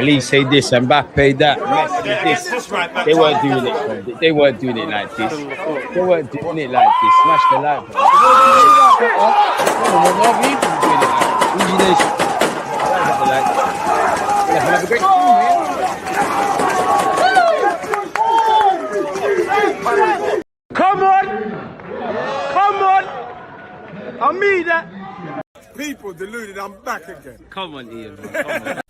Elise say this, Mbappe that, Messi this. They weren't doing it, bro. They weren't doing it like this. They weren't doing it like this. Smash the light, bro. Have a great time, man. Come on! Come on! I mean that. People deluded, I'm back again. Come on, Ian, bro. Come on.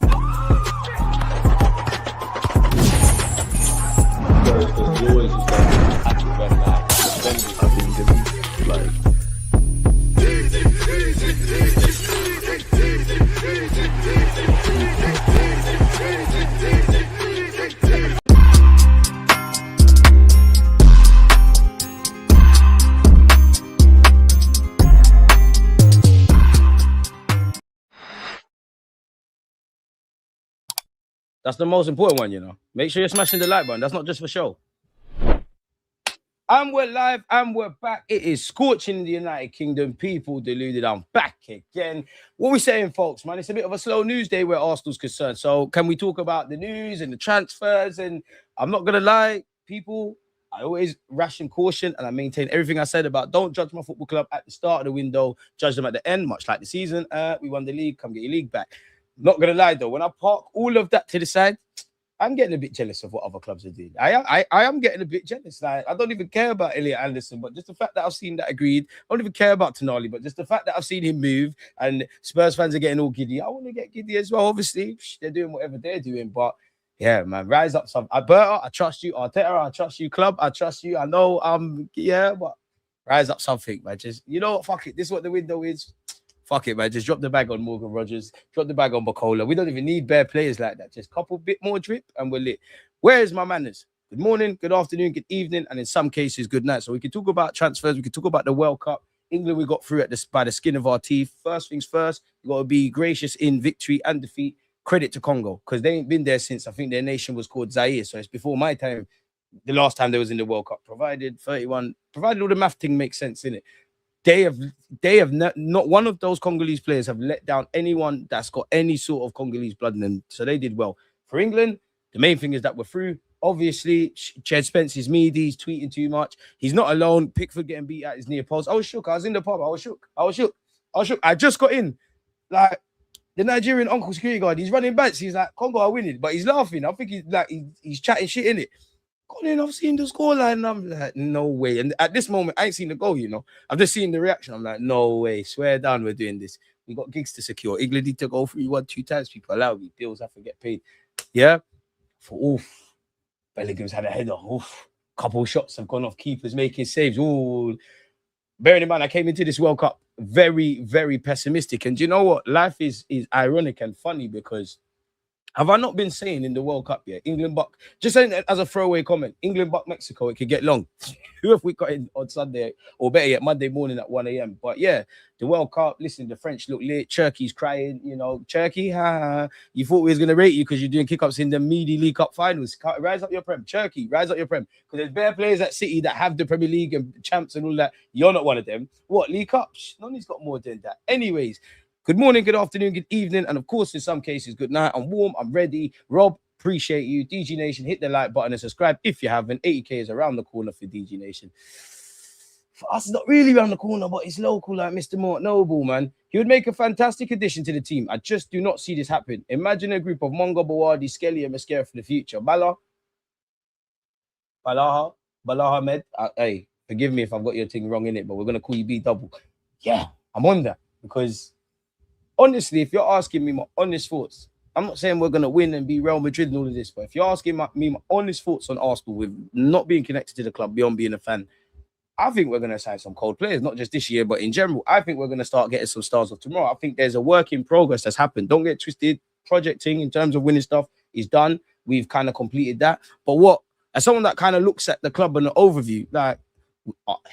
That's the most important one, you know. Make sure you're smashing the like button. That's not just for show. And we're live and we're back. It is scorching in the United Kingdom. People deluded. I'm back again. What are we saying, folks, man? It's a bit of a slow news day where Arsenal's concerned. So can we talk about the news and the transfers? And I'm not going to lie, people, I always ration caution and I maintain everything I said about don't judge my football club at the start of the window. Judge them at the end, much like the season. We won the league. Come get your league back. Not going to lie, though. When I park all of that to the side, I'm getting a bit jealous of what other clubs are doing. I am getting a bit jealous. Like, I don't even care about Elliot Anderson, but just the fact that I've seen that agreed. I don't even care about Tonali, but just the fact that I've seen him move and Spurs fans are getting all giddy. I want to get giddy as well. Obviously, they're doing whatever they're doing, but yeah, man, rise up some. Alberta, I trust you. Arteta, I trust you. Club, I trust you. I know, yeah, but rise up something, man. Just, you know what, fuck it. This is what the window is. Fuck it, man. Just drop the bag on Morgan Rogers. Drop the bag on Bacola. We don't even need bare players like that. Just couple bit more drip and we're lit. Where is my manners? Good morning, good afternoon, good evening, and in some cases, good night. So we can talk about transfers. We can talk about the World Cup. England, we got through by the skin of our teeth. First things first, you got to be gracious in victory and defeat. Credit to Congo, because they ain't been there since, I think their nation was called Zaire. So it's before my time, the last time they was in the World Cup. Provided all the math thing makes sense, innit? They have not one of those Congolese players have let down anyone that's got any sort of Congolese blood in them. So they did well. For England, the main thing is that we're through. Obviously, Jed Spence is meaty. He's tweeting too much. He's not alone. Pickford getting beat at his near post. I was shook. I was in the pub. I was shook. I just got in. Like, the Nigerian uncle security guard, he's running backs. He's like, Congo are winning. But he's laughing. I think he's chatting shit, in it. I've seen the scoreline and I'm like, no way. And at this moment, I ain't seen the goal, you know. I've just seen the reaction. I'm like, no way. Swear down, we're doing this. We got gigs to secure. England need to go 3-1-2 times. People allow me. Bills have to get paid. Yeah. For oof. Bellingham's had a header. Oof. Couple shots have gone off. Keepers making saves. Ooh. Bearing in mind, I came into this World Cup very, very pessimistic. And do you know what? Life is ironic and funny because have I not been saying in the World Cup yet? England buck, just saying that as a throwaway comment, England buck Mexico, it could get long. Who have we got in on Sunday, or better yet, Monday morning at 1 a.m.? But yeah, the World Cup, listen, the French look lit. Turkey's crying, you know. Turkey, you thought we was going to rate you because you're doing kick-ups in the meaty League Cup finals. Rise up your prem. Turkey, rise up your prem. Because there's bare players at City that have the Premier League and champs and all that. You're not one of them. What, League Cups? Nobody's got more than that. Anyways, good morning, good afternoon, good evening, and of course, in some cases, good night. I'm warm, I'm ready. Rob, appreciate you. DG Nation, hit the like button and subscribe if you haven't. 80K is around the corner for DG Nation. For us, it's not really around the corner, but it's local, like Mr. Mort Noble, man. He would make a fantastic addition to the team. I just do not see this happen. Imagine a group of Mongo, Bawardi, Skelly, and Mascara for the future. Balaha Med. Hey, forgive me if I've got your thing wrong in it, but we're going to call you B double. Yeah, I'm on that because honestly, if you're asking me my honest thoughts, I'm not saying we're going to win and be Real Madrid and all of this, but if you're asking me my honest thoughts on Arsenal with not being connected to the club beyond being a fan, I think we're going to sign some cold players, not just this year, but in general. I think we're going to start getting some stars of tomorrow. I think there's a work in progress that's happened. Don't get twisted. Projecting in terms of winning stuff is done. We've kind of completed that. But what, as someone that kind of looks at the club and the overview, like,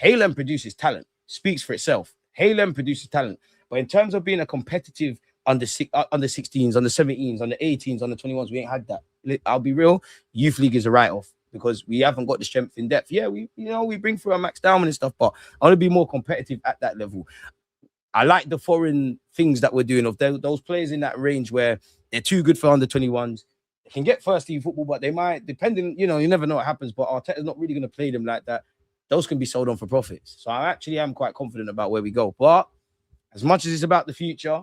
Halem produces talent, speaks for itself. Halem produces talent. But in terms of being a competitive under 16s, under 17s, under 18s, under 21s, we ain't had that. I'll be real. Youth League is a write-off because we haven't got the strength in depth. Yeah, we bring through our Max Downman and stuff, but I want to be more competitive at that level. I like the foreign things that we're doing of those players in that range where they're too good for under 21s. They can get first team football, but they might, depending, you never know what happens. But Arteta's not really going to play them like that. Those can be sold on for profits. So I actually am quite confident about where we go. But as much as it's about the future,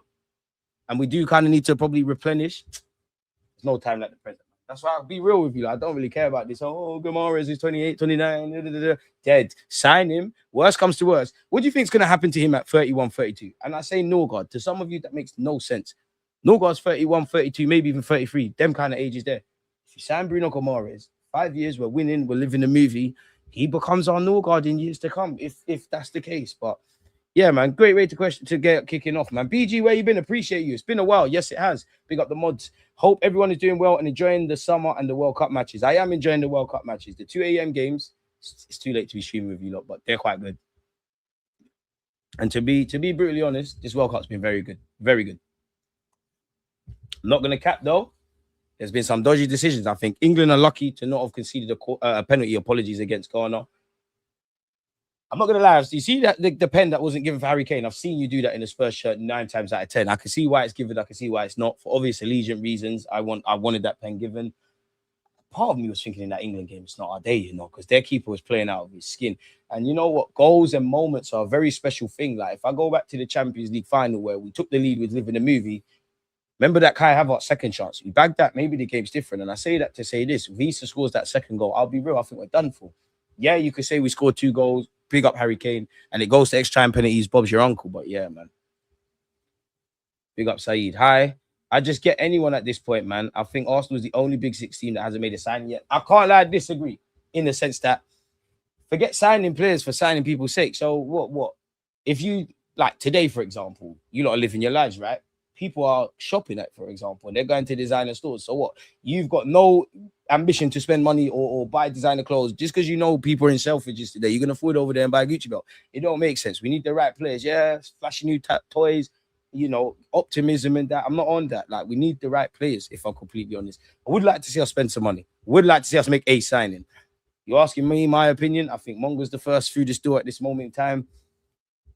and we do kind of need to probably replenish, there's no time like the present. That's why I'll be real with you. I don't really care about this. Oh, Guimaraes is 28, 29, dead. Sign him. Worst comes to worst. What do you think is going to happen to him at 31, 32? And I say Norgard. To some of you, that makes no sense. Norgard's 31, 32, maybe even 33. Them kind of ages there. If you sign Bruno Guimaraes, 5 years, we're winning, we're living the movie. He becomes our Norgard in years to come, if that's the case. But yeah, man, great way to get kicking off, man. BG, where you been? Appreciate you. It's been a while. Yes, it has. Big up the mods. Hope everyone is doing well and enjoying the summer and the World Cup matches. I am enjoying the World Cup matches. The 2 a.m. games, it's too late to be streaming with you lot, but they're quite good. And to be brutally honest, this World Cup's been very good. Very good. I'm not going to cap, though. There's been some dodgy decisions. I think England are lucky to not have conceded a penalty. Apologies against Ghana. I'm not going to lie. You see that the pen that wasn't given for Harry Kane? I've seen you do that in the Spurs shirt 9 times out of 10. I can see why it's given. I can see why it's not. For obvious allegiant reasons, I wanted that pen given. Part of me was thinking in that England game, it's not our day, because their keeper was playing out of his skin. And you know what? Goals and moments are a very special thing. Like, if I go back to the Champions League final where we took the lead with Living the Movie, remember that Kai Havertz second chance? We bagged that. Maybe the game's different. And I say that to say this. If Visa scores that second goal, I'll be real. I think we're done for. Yeah, you could say we scored 2 goals. Big up Harry Kane, and it goes to extra time penalties. Bob's your uncle, but yeah, man. Big up Saeed. Hi. I just get anyone at this point, man. I think Arsenal is the only Big Six team that hasn't made a signing yet. I can't lie, I disagree in the sense that forget signing players for signing people's sake. So what? If you, like today, for example, you lot are living your lives, right? People are shopping at, for example, and they're going to designer stores. So what? You've got no ambition to spend money or buy designer clothes just because you know people are in Selfridges today. You're going to afford over there and buy a Gucci belt. It don't make sense. We need the right players. Yeah, flashy new toys, optimism and that. I'm not on that. Like, we need the right players, if I'm completely honest. I would like to see us spend some money. Would like to see us make a signing. You're asking me my opinion. I think Monga's the first through this door at this moment in time.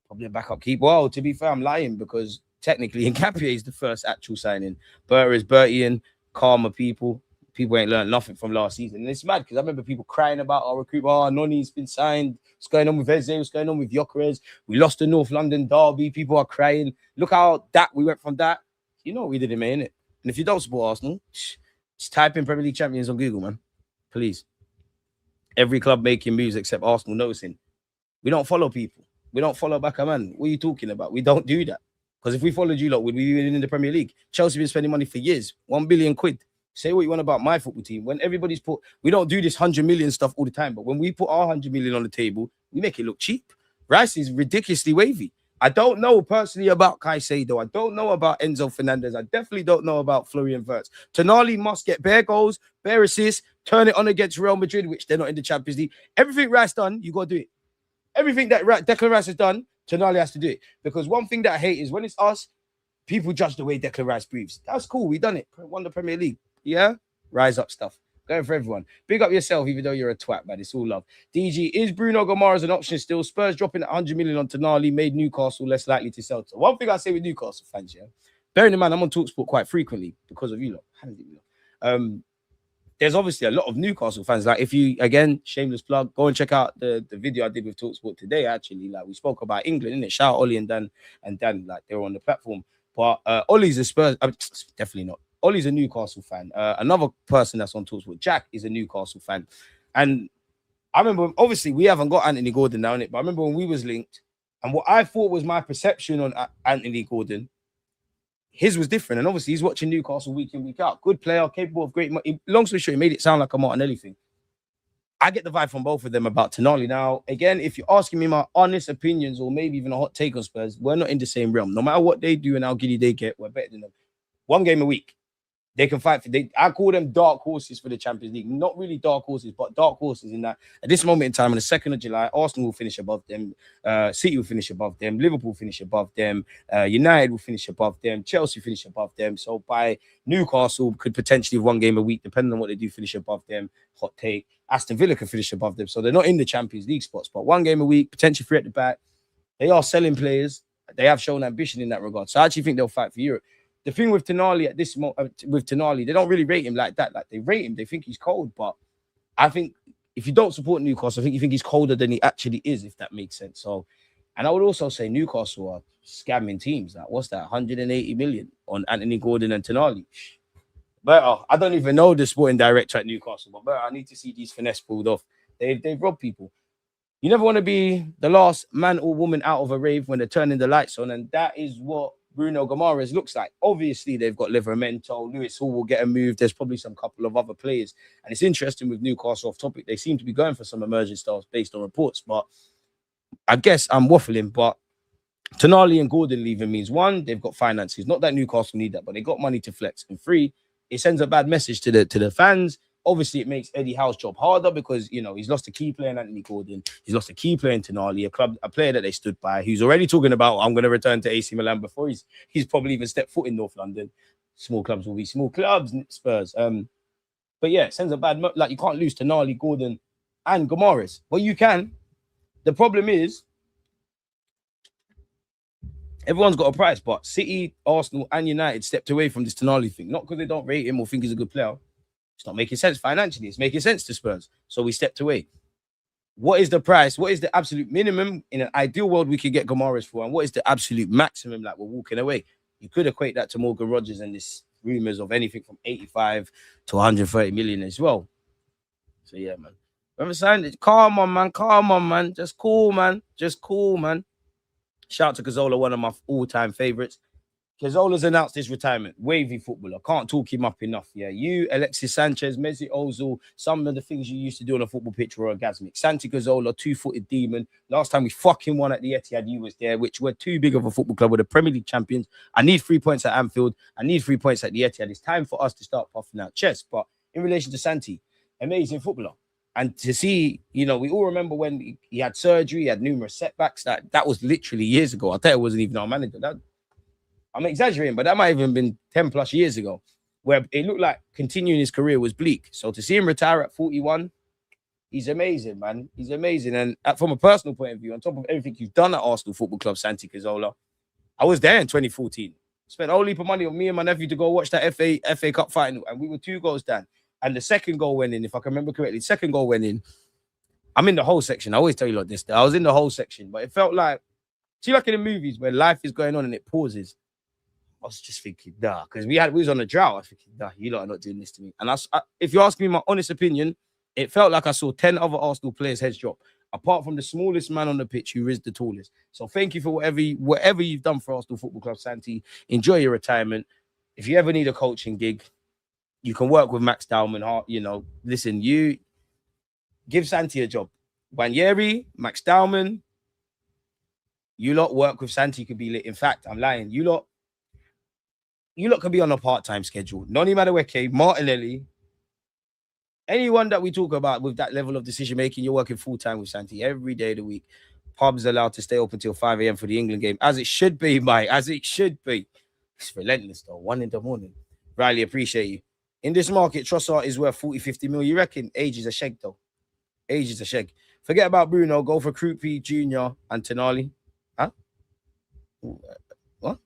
Probably a backup keeper. Well, to be fair, I'm lying because technically Nkapie is the first actual signing. Burr is Bertian, calmer people. People ain't learned nothing from last season. And it's mad because I remember people crying about our recruitment. Oh, Noni's been signed. What's going on with Eze? What's going on with Gyökeres? We lost the North London derby. People are crying. Look how we went from that. You know what we did in May, innit? And if you don't support Arsenal, just type in Premier League champions on Google, man. Please. Every club making moves except Arsenal noticing. We don't follow people. We don't follow back a man. What are you talking about? We don't do that. Because if we followed you lot, would we be in the Premier League? Chelsea been spending money for years. 1 billion quid. Say what you want about my football team. When everybody's we don't do this 100 million stuff all the time, but when we put our 100 million on the table, we make it look cheap. Rice is ridiculously wavy. I don't know personally about Caicedo. I don't know about Enzo Fernandez. I definitely don't know about Florian Wirtz. Tonali must get bare goals, bare assists, turn it on against Real Madrid, which they're not in the Champions League. Everything Rice done, you got to do it. Everything that Declan Rice has done, Tonali has to do it. Because one thing that I hate is when it's us, people judge the way Declan Rice breathes. That's cool. We done it. Won the Premier League. Yeah? Rise up stuff. Going for everyone. Big up yourself, even though you're a twat, man. It's all love. DG, is Bruno Guimaraes an option still? Spurs dropping 100 million on Tonali made Newcastle less likely to sell. So one thing I say with Newcastle fans, yeah, bearing in mind, I'm on TalkSport quite frequently because of you lot. There's obviously a lot of Newcastle fans. Like, if you, again, shameless plug, go and check out the video I did with TalkSport today, actually. Like, we spoke about England, innit? Shout out Ollie and Dan, like, they were on the platform. But Ollie's a Spurs, definitely not. Ollie's a Newcastle fan. Another person that's on TalkSport, Jack, is a Newcastle fan. And I remember, obviously, we haven't got Anthony Gordon now, innit? But I remember when we was linked, and what I thought was my perception on Anthony Gordon, his was different. And obviously, he's watching Newcastle week in, week out. Good player, capable of great money. Long story short, he made it sound like a Martinelli thing. I get the vibe from both of them about Tonali. Now, again, if you're asking me my honest opinions or maybe even a hot take on Spurs, we're not in the same realm. No matter what they do and how giddy they get, we're better than them. 1 game a week. They can fight for. I call them dark horses for the Champions League. Not really dark horses, but dark horses in that at this moment in time, on the 2nd of July, Arsenal will finish above them. City will finish above them. Liverpool finish above them. United will finish above them. Chelsea finish above them. So by Newcastle could potentially have 1 game a week, depending on what they do, finish above them. Hot take. Aston Villa can finish above them. So they're not in the Champions League spots, but 1 game a week, potentially 3 at the back. They are selling players. They have shown ambition in that regard. So I actually think they'll fight for Europe. the thing with Tonali at this moment, with Tonali, they don't really rate him like that. Like they rate him, they think he's cold. But I think if you don't support Newcastle, I think you think he's colder than he actually is, if that makes sense. So, and I would also say Newcastle are scamming teams. Like, what's that? 180 million on Anthony Gordon and Tonali. But I don't even know the sporting director at Newcastle, but I need to see these finesse pulled off. They've robbed people. You never want to be the last man or woman out of a rave when they're turning the lights on, and that is what Bruno Guimaraes looks like. Obviously, they've got Livramento, Lewis Hall will get a move. There's probably some couple of other players, and it's interesting with Newcastle off topic. They seem to be going for some emerging stars based on reports, but I guess I'm waffling. But Tonali and Gordon leaving means one, they've got finances. Not that Newcastle need that, but they got money to flex. And three, it sends a bad message to the fans. Obviously, it makes Eddie Howe's job harder because, you know, he's lost a key player in Anthony Gordon. He's lost a key player in Tonali, a player that they stood by, who's already talking about, I'm going to return to AC Milan before he's probably even stepped foot in North London. Small clubs will be small clubs, Spurs. But yeah, it sends a bad, like you can't lose Tonali, Gordon, and Guimaraes. Well, you can. The problem is, everyone's got a price, but City, Arsenal, and United stepped away from this Tonali thing. Not because they don't rate him or think he's a good player. It's not making sense financially. It's making sense to Spurs. So we stepped away. What is the price? What is the absolute minimum in an ideal world we could get Guimaraes for? And what is the absolute maximum like we're walking away? You could equate that to Morgan Rogers and this rumors of anything from 85 to 130 million as well. So yeah, man. Remember saying, calm on, man. Calm on, man. Just cool, man. Just cool, man. Shout out to Cazorla, one of my all-time favorites. Cazorla's announced his retirement. Wavy footballer. Can't talk him up enough. Yeah, you, Alexis Sanchez, Mesut Ozil, some of the things you used to do on a football pitch were orgasmic. Santi Cazorla, two-footed demon. Last time we fucking won at the Etihad, you was there, which we're too big of a football club. We're the Premier League champions. I need 3 points at Anfield. I need 3 points at the Etihad. It's time for us to start puffing out chest. But in relation to Santi, amazing footballer. And to see, you know, we all remember when he had surgery, he had numerous setbacks. That was literally years ago. I'll tell you, it wasn't even our manager. I'm exaggerating, but that might have even been 10 plus years ago, where it looked like continuing his career was bleak. So to see him retire at 41, he's amazing, man. He's amazing. And from a personal point of view, on top of everything you've done at Arsenal Football Club, Santi Cazorla, I was there in 2014. Spent a whole heap of money on me and my nephew to go watch that FA Cup final, and we were 2 goals down. And the second goal went in, if I can remember correctly. The second goal went in. I'm in the whole section. I always tell you like this. I was in the whole section, but it felt like, see, like in the movies where life is going on and it pauses. I was just thinking, nah, because we was on a drought. I was thinking, nah, you lot are not doing this to me. And if you ask me my honest opinion, it felt like I saw 10 other Arsenal players' heads drop, apart from the smallest man on the pitch who is the tallest. So thank you for whatever you've done for Arsenal Football Club, Santi. Enjoy your retirement. If you ever need a coaching gig, you can work with Max Dowman. You know, listen, you give Santi a job. Wanyeri, Max Dowman, you lot work with Santi, could be lit. In fact, I'm lying. You lot can be on a part-time schedule. Noni Madueke, Martinelli, anyone that we talk about with that level of decision-making, you're working full-time with Santi every day of the week. Pubs allowed to stay open till 5 a.m. for the England game, as it should be, Mike, as it should be. It's relentless, though. 1 in the morning. Riley, appreciate you. In this market, Trossard is worth 40, 50 mil. You reckon? Age is a sheg, though. Age is a sheg. Forget about Bruno. Go for Kroupi, Jr. and Tonali. Huh? What? What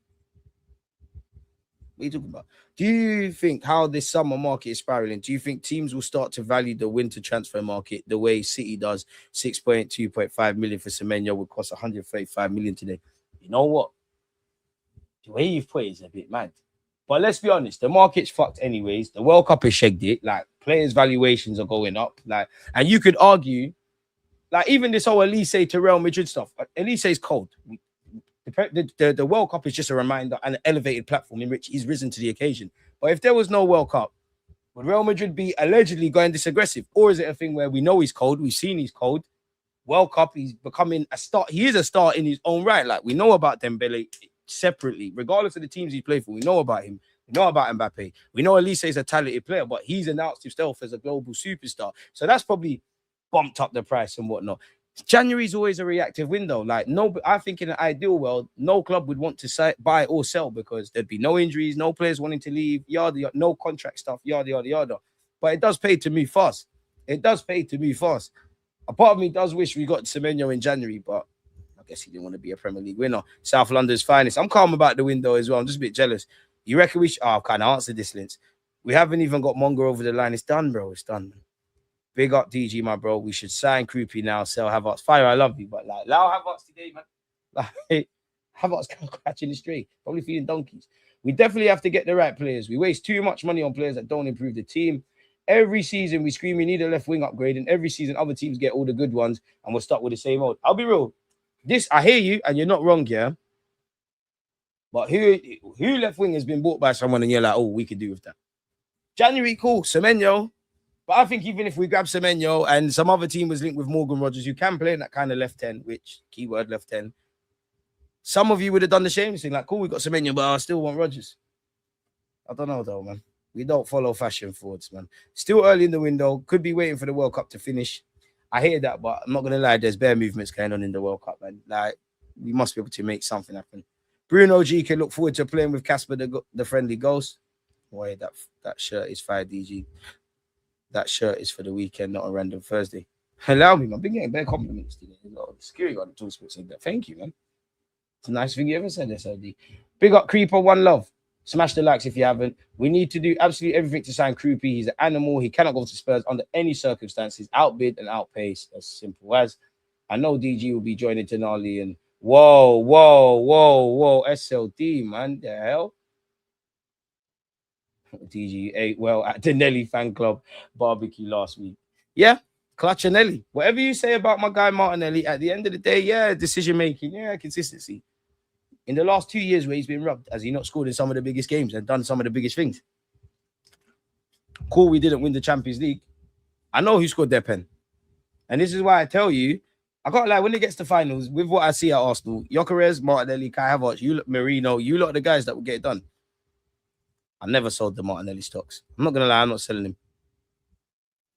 are you talking about? Do you think how this summer market is spiraling? Do you think teams will start to value the winter transfer market the way City does? 6.2.5 million for Semenyo would cost 135 million today. You know what? The way you've put it is a bit mad. But let's be honest, the market's fucked anyways. The World Cup has shagged it. Like, players' valuations are going up. Like, and you could argue, like, even this whole Elise to Real Madrid stuff. Elise is cold. The World Cup is just a reminder and an elevated platform in which he's risen to the occasion. But if there was no World Cup, would Real Madrid be allegedly going this aggressive? Or is it a thing where we know he's cold, we've seen he's cold, World Cup, he's becoming a star. He is a star in his own right. Like, we know about Dembele separately, regardless of the teams he played for. We know about him. We know about Mbappe. We know Elise is a talented player, but he's announced himself as a global superstar. So that's probably bumped up the price and whatnot. January is always a reactive window. Like, no, I think in an ideal world, no club would want to buy or sell because there'd be no injuries, no players wanting to leave, yada, yada, no contract stuff, yada, yada, yada. But it does pay to move fast. It does pay to move fast. A part of me does wish we got Semenyo in January, but I guess he didn't want to be a Premier League winner. South London's finest. I'm calm about the window as well. I'm just a bit jealous. You reckon we should... Oh, I've kind of answered this, Linz. We haven't even got Mongo over the line. It's done, bro. It's done, man. Big up DG, my bro. We should sign Kroupi now, sell Havertz. Fire, I love you, but like, allow Havertz today, man. Like, Havertz catching the stray, probably feeding donkeys. We definitely have to get the right players. We waste too much money on players that don't improve the team. Every season, we scream we need a left wing upgrade, and every season, other teams get all the good ones, and we're stuck with the same old. I'll be real. This, I hear you, and you're not wrong, yeah. But who left wing has been bought by someone, and you're like, oh, we could do with that. January, cool. Semenyo. But I think even if we grab Semenyo and some other team was linked with Morgan Rogers, who can play in that kind of left 10, which keyword left 10, some of you would have done the same thing. Like, cool, we got Semenyo, but I still want Rogers. I don't know, though, man. We don't follow fashion forwards, man. Still early in the window. Could be waiting for the World Cup to finish. I hear that, but I'm not going to lie. There's bare movements going on in the World Cup, man. Like, we must be able to make something happen. Bruno G can look forward to playing with Casper, the friendly ghost. Boy, that shirt is fire, DG. That shirt is for the weekend, not a random Thursday. Allow me, man. I've been getting bare compliments today. Security on the Talksport said that. Thank you, man. It's a nice thing you ever said, SLD. Big up Creeper, one love. Smash the likes if you haven't. We need to do absolutely everything to sign Kroupi. He's an animal. He cannot go to Spurs under any circumstances. Outbid and outpace. As simple as. I know DG will be joining Tonali and whoa. SLD, man. The hell? DG ate well at the Nelly fan club barbecue last week. Yeah, clutch and Nelly. Whatever you say about my guy Martinelli, at the end of the day, yeah, decision making, yeah, consistency. In the last 2 years where he's been rubbed, has he not scored in some of the biggest games and done some of the biggest things? Cool, we didn't win the Champions League. I know who scored their pen. And this is why I tell you, I can't lie, when it gets to finals, with what I see at Arsenal, Gyökeres, Martinelli, Kai Havertz, you lot, Marino, you lot are the guys that will get it done. I never sold the Martinelli stocks. I'm not going to lie, I'm not selling him.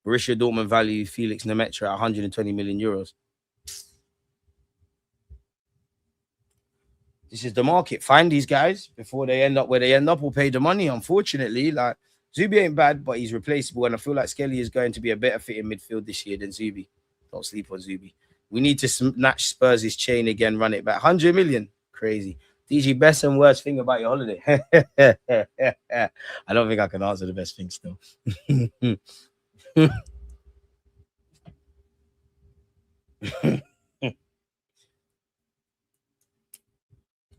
Borussia Dortmund value Felix Nemetra at 120 million euros. This is the market. Find these guys before they end up where they end up or pay the money. Unfortunately, like Zubi ain't bad, but he's replaceable. And I feel like Skelly is going to be a better fit in midfield this year than Zubi. Don't sleep on Zubi. We need to snatch Spurs' chain again, run it back. 100 million. Crazy. DG, best and worst thing about your holiday? I don't think I can answer the best thing still.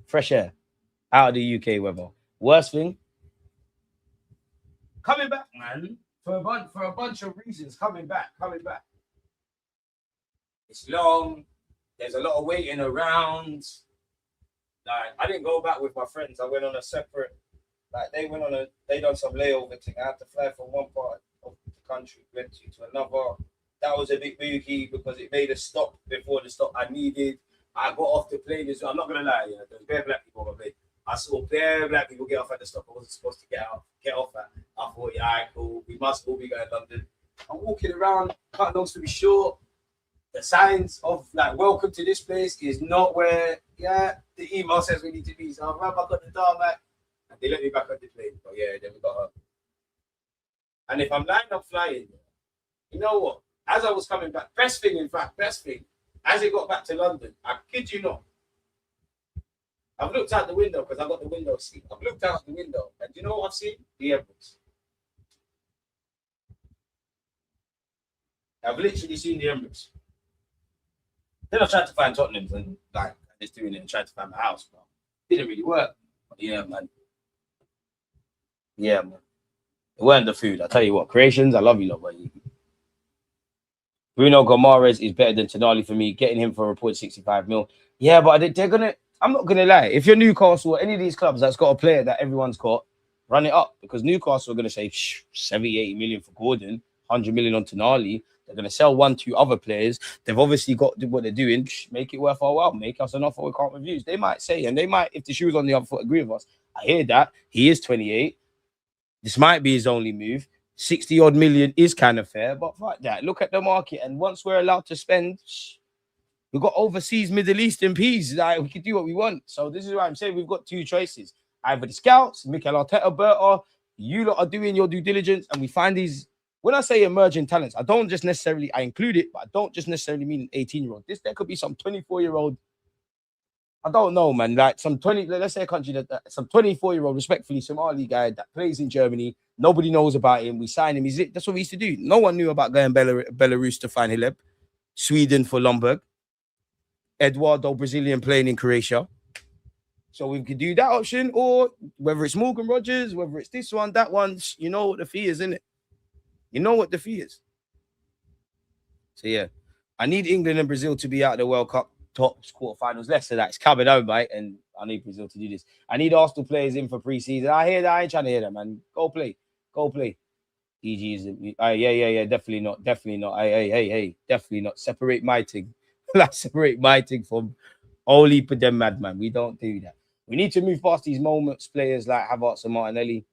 Fresh air out of the UK weather. Worst thing? Coming back, man. For a bunch of reasons, coming back. It's long. There's a lot of waiting around. Like, I didn't go back with my friends. I went on a separate, like they done some layover thing. I had to fly from one part of the country, went to another. That was a bit booky because it made a stop before the stop I needed. I got off the plane as well. I'm not gonna lie, yeah, there's bare black people on my plane. I saw bare black people get off at the stop I wasn't supposed to get off at. I thought, yeah, all right, cool. We must all be going to London. I'm walking around, cut long story short. The signs of like welcome to this place is not where the email says we need to be. So I ran back on the tarmac and they let me back on the plane. But yeah, then we got up. And if I'm lined up flying, you know what? As I was coming back, best thing, as it got back to London, I kid you not, I've looked out the window because I got the window seat. I've looked out the window and you know what I've seen? The Emirates. I've literally seen the Emirates. Then I tried to find Tottenham's and like just doing it and tried to find my house, but it didn't really work. But yeah, man. It weren't the food. I tell you what, creations, I love you, lot, but Bruno Guimaraes is better than Tonali for me. Getting him for a report 65 mil. Yeah, but I'm not gonna lie. If you're Newcastle or any of these clubs that's got a player that everyone's got, run it up because Newcastle are gonna say 70, 80 million for Gordon, 100 million on Tonali. They're going to sell 1-2 other players. They've obviously got what they're doing. Make it worth our while. Make us an offer we can't refuse. They might say, and they might, if the shoe's on the other foot, agree with us. I hear that. He is 28. This might be his only move. 60-odd million is kind of fair, but fuck that. Look at the market. And once we're allowed to spend, we've got overseas Middle Eastern peas. Like, we can do what we want. So this is why I'm saying we've got two choices. Either the scouts, Mikel Arteta, Berta, you lot are doing your due diligence, and we find these. When I say emerging talents, I include it, but I don't just necessarily mean an 18-year-old. There could be some 24-year-old. I don't know, man. Like some 20, let's say a country that some 24-year-old, respectfully, Somali guy that plays in Germany. Nobody knows about him. We sign him. That's what we used to do. No one knew about going Belarus to find Hileb, Sweden for Lomberg, Eduardo, Brazilian playing in Croatia. So we could do that option, or whether it's Morgan Rogers, whether it's this one, that one, you know what the fee is, innit? You know what the fee is. So yeah, I need England and Brazil to be out of the World Cup tops quarterfinals. Less of that. It's coming home, right? And I need Brazil to do this. I need Arsenal players in for pre-season. I hear that. I ain't trying to hear that, man. Go play. DG is yeah. Definitely not. Hey. Definitely not. Separate my thing. Like separate my thing from only for them madman. We don't do that. We need to move past these moments. Players like Havertz and Martinelli.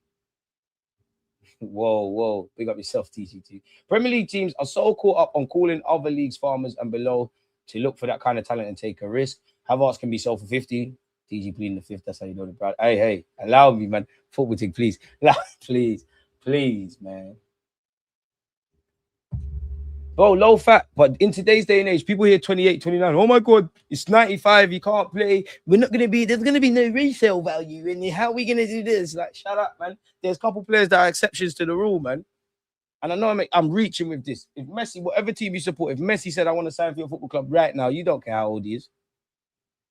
Whoa. Big up yourself, TG2. Premier League teams are so caught up on calling other leagues farmers and below to look for that kind of talent and take a risk. Havertz can be sold for 50. TG pleading the fifth. That's how you know the brand. Hey, allow me, man. Football thing, please. Please, man. Bro, low fat. But in today's day and age, people hear 28, 29. Oh my God, it's 95. You can't play. There's going to be no resale value. And how are we going to do this? Like, shut up, man. There's a couple players that are exceptions to the rule, man. And I know I'm reaching with this. If Messi, whatever team you support, if Messi said, I want to sign for your football club right now, you don't care how old he is.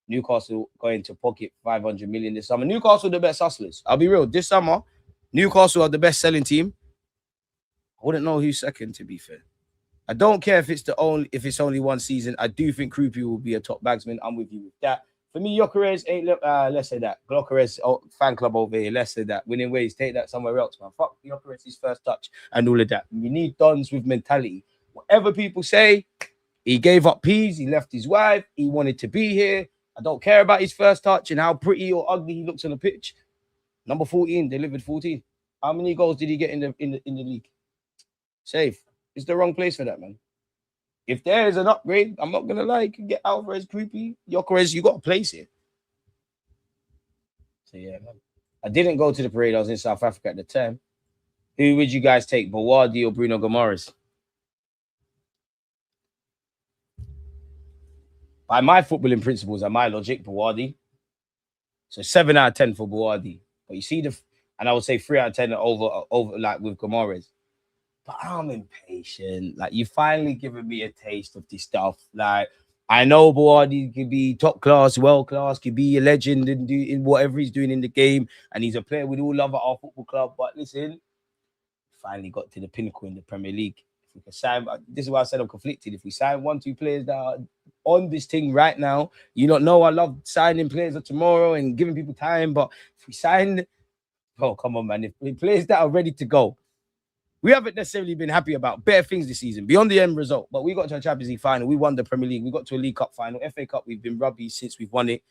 Newcastle going to pocket 500 million this summer. Newcastle the best hustlers. I'll be real. This summer, Newcastle are the best selling team. I wouldn't know who's second, to be fair. I don't care if it's only one season. I do think Kroupi will be a top bagsman. I'm with you with that. For me, Gyökeres ain't let's say that. Gyökeres fan club over here. Let's say that. Winning ways, take that somewhere else, man. Fuck Gyökeres' first touch and all of that. We need dons with mentality. Whatever people say, he gave up peas. He left his wife. He wanted to be here. I don't care about his first touch and how pretty or ugly he looks on the pitch. Number 14 delivered 14. How many goals did he get in the league? Safe. It's the wrong place for that, man. If there is an upgrade, I'm not gonna lie, you can get Alvarez, Kroupi, Gyökeres, you got a place here. So yeah, man. I didn't go to the parade. I was in South Africa at the time. Who would you guys take, Bawardi or Bruno Guimaraes? By my footballing principles and my logic, Bawardi. So 7 out of 10 for Bawardi. But you see and I would say 3 out of 10 over like with Guimaraes. But I'm impatient. Like, you finally given me a taste of this stuff. Like, I know Bawardi could be top class, world class, could be a legend and do in whatever he's doing in the game, and he's a player we all love at our football club. But listen, finally got to the pinnacle in the Premier League. If we can sign, this is why I said I'm conflicted. If we sign 1-2 players that are on this thing right now, you don't know I love signing players of tomorrow and giving people time. But if we sign, oh come on, man, if we players that are ready to go. We haven't necessarily been happy about better things this season, beyond the end result. But we got to a Champions League final. We won the Premier League. We got to a League Cup final. FA Cup, we've been rubbish since we've won it.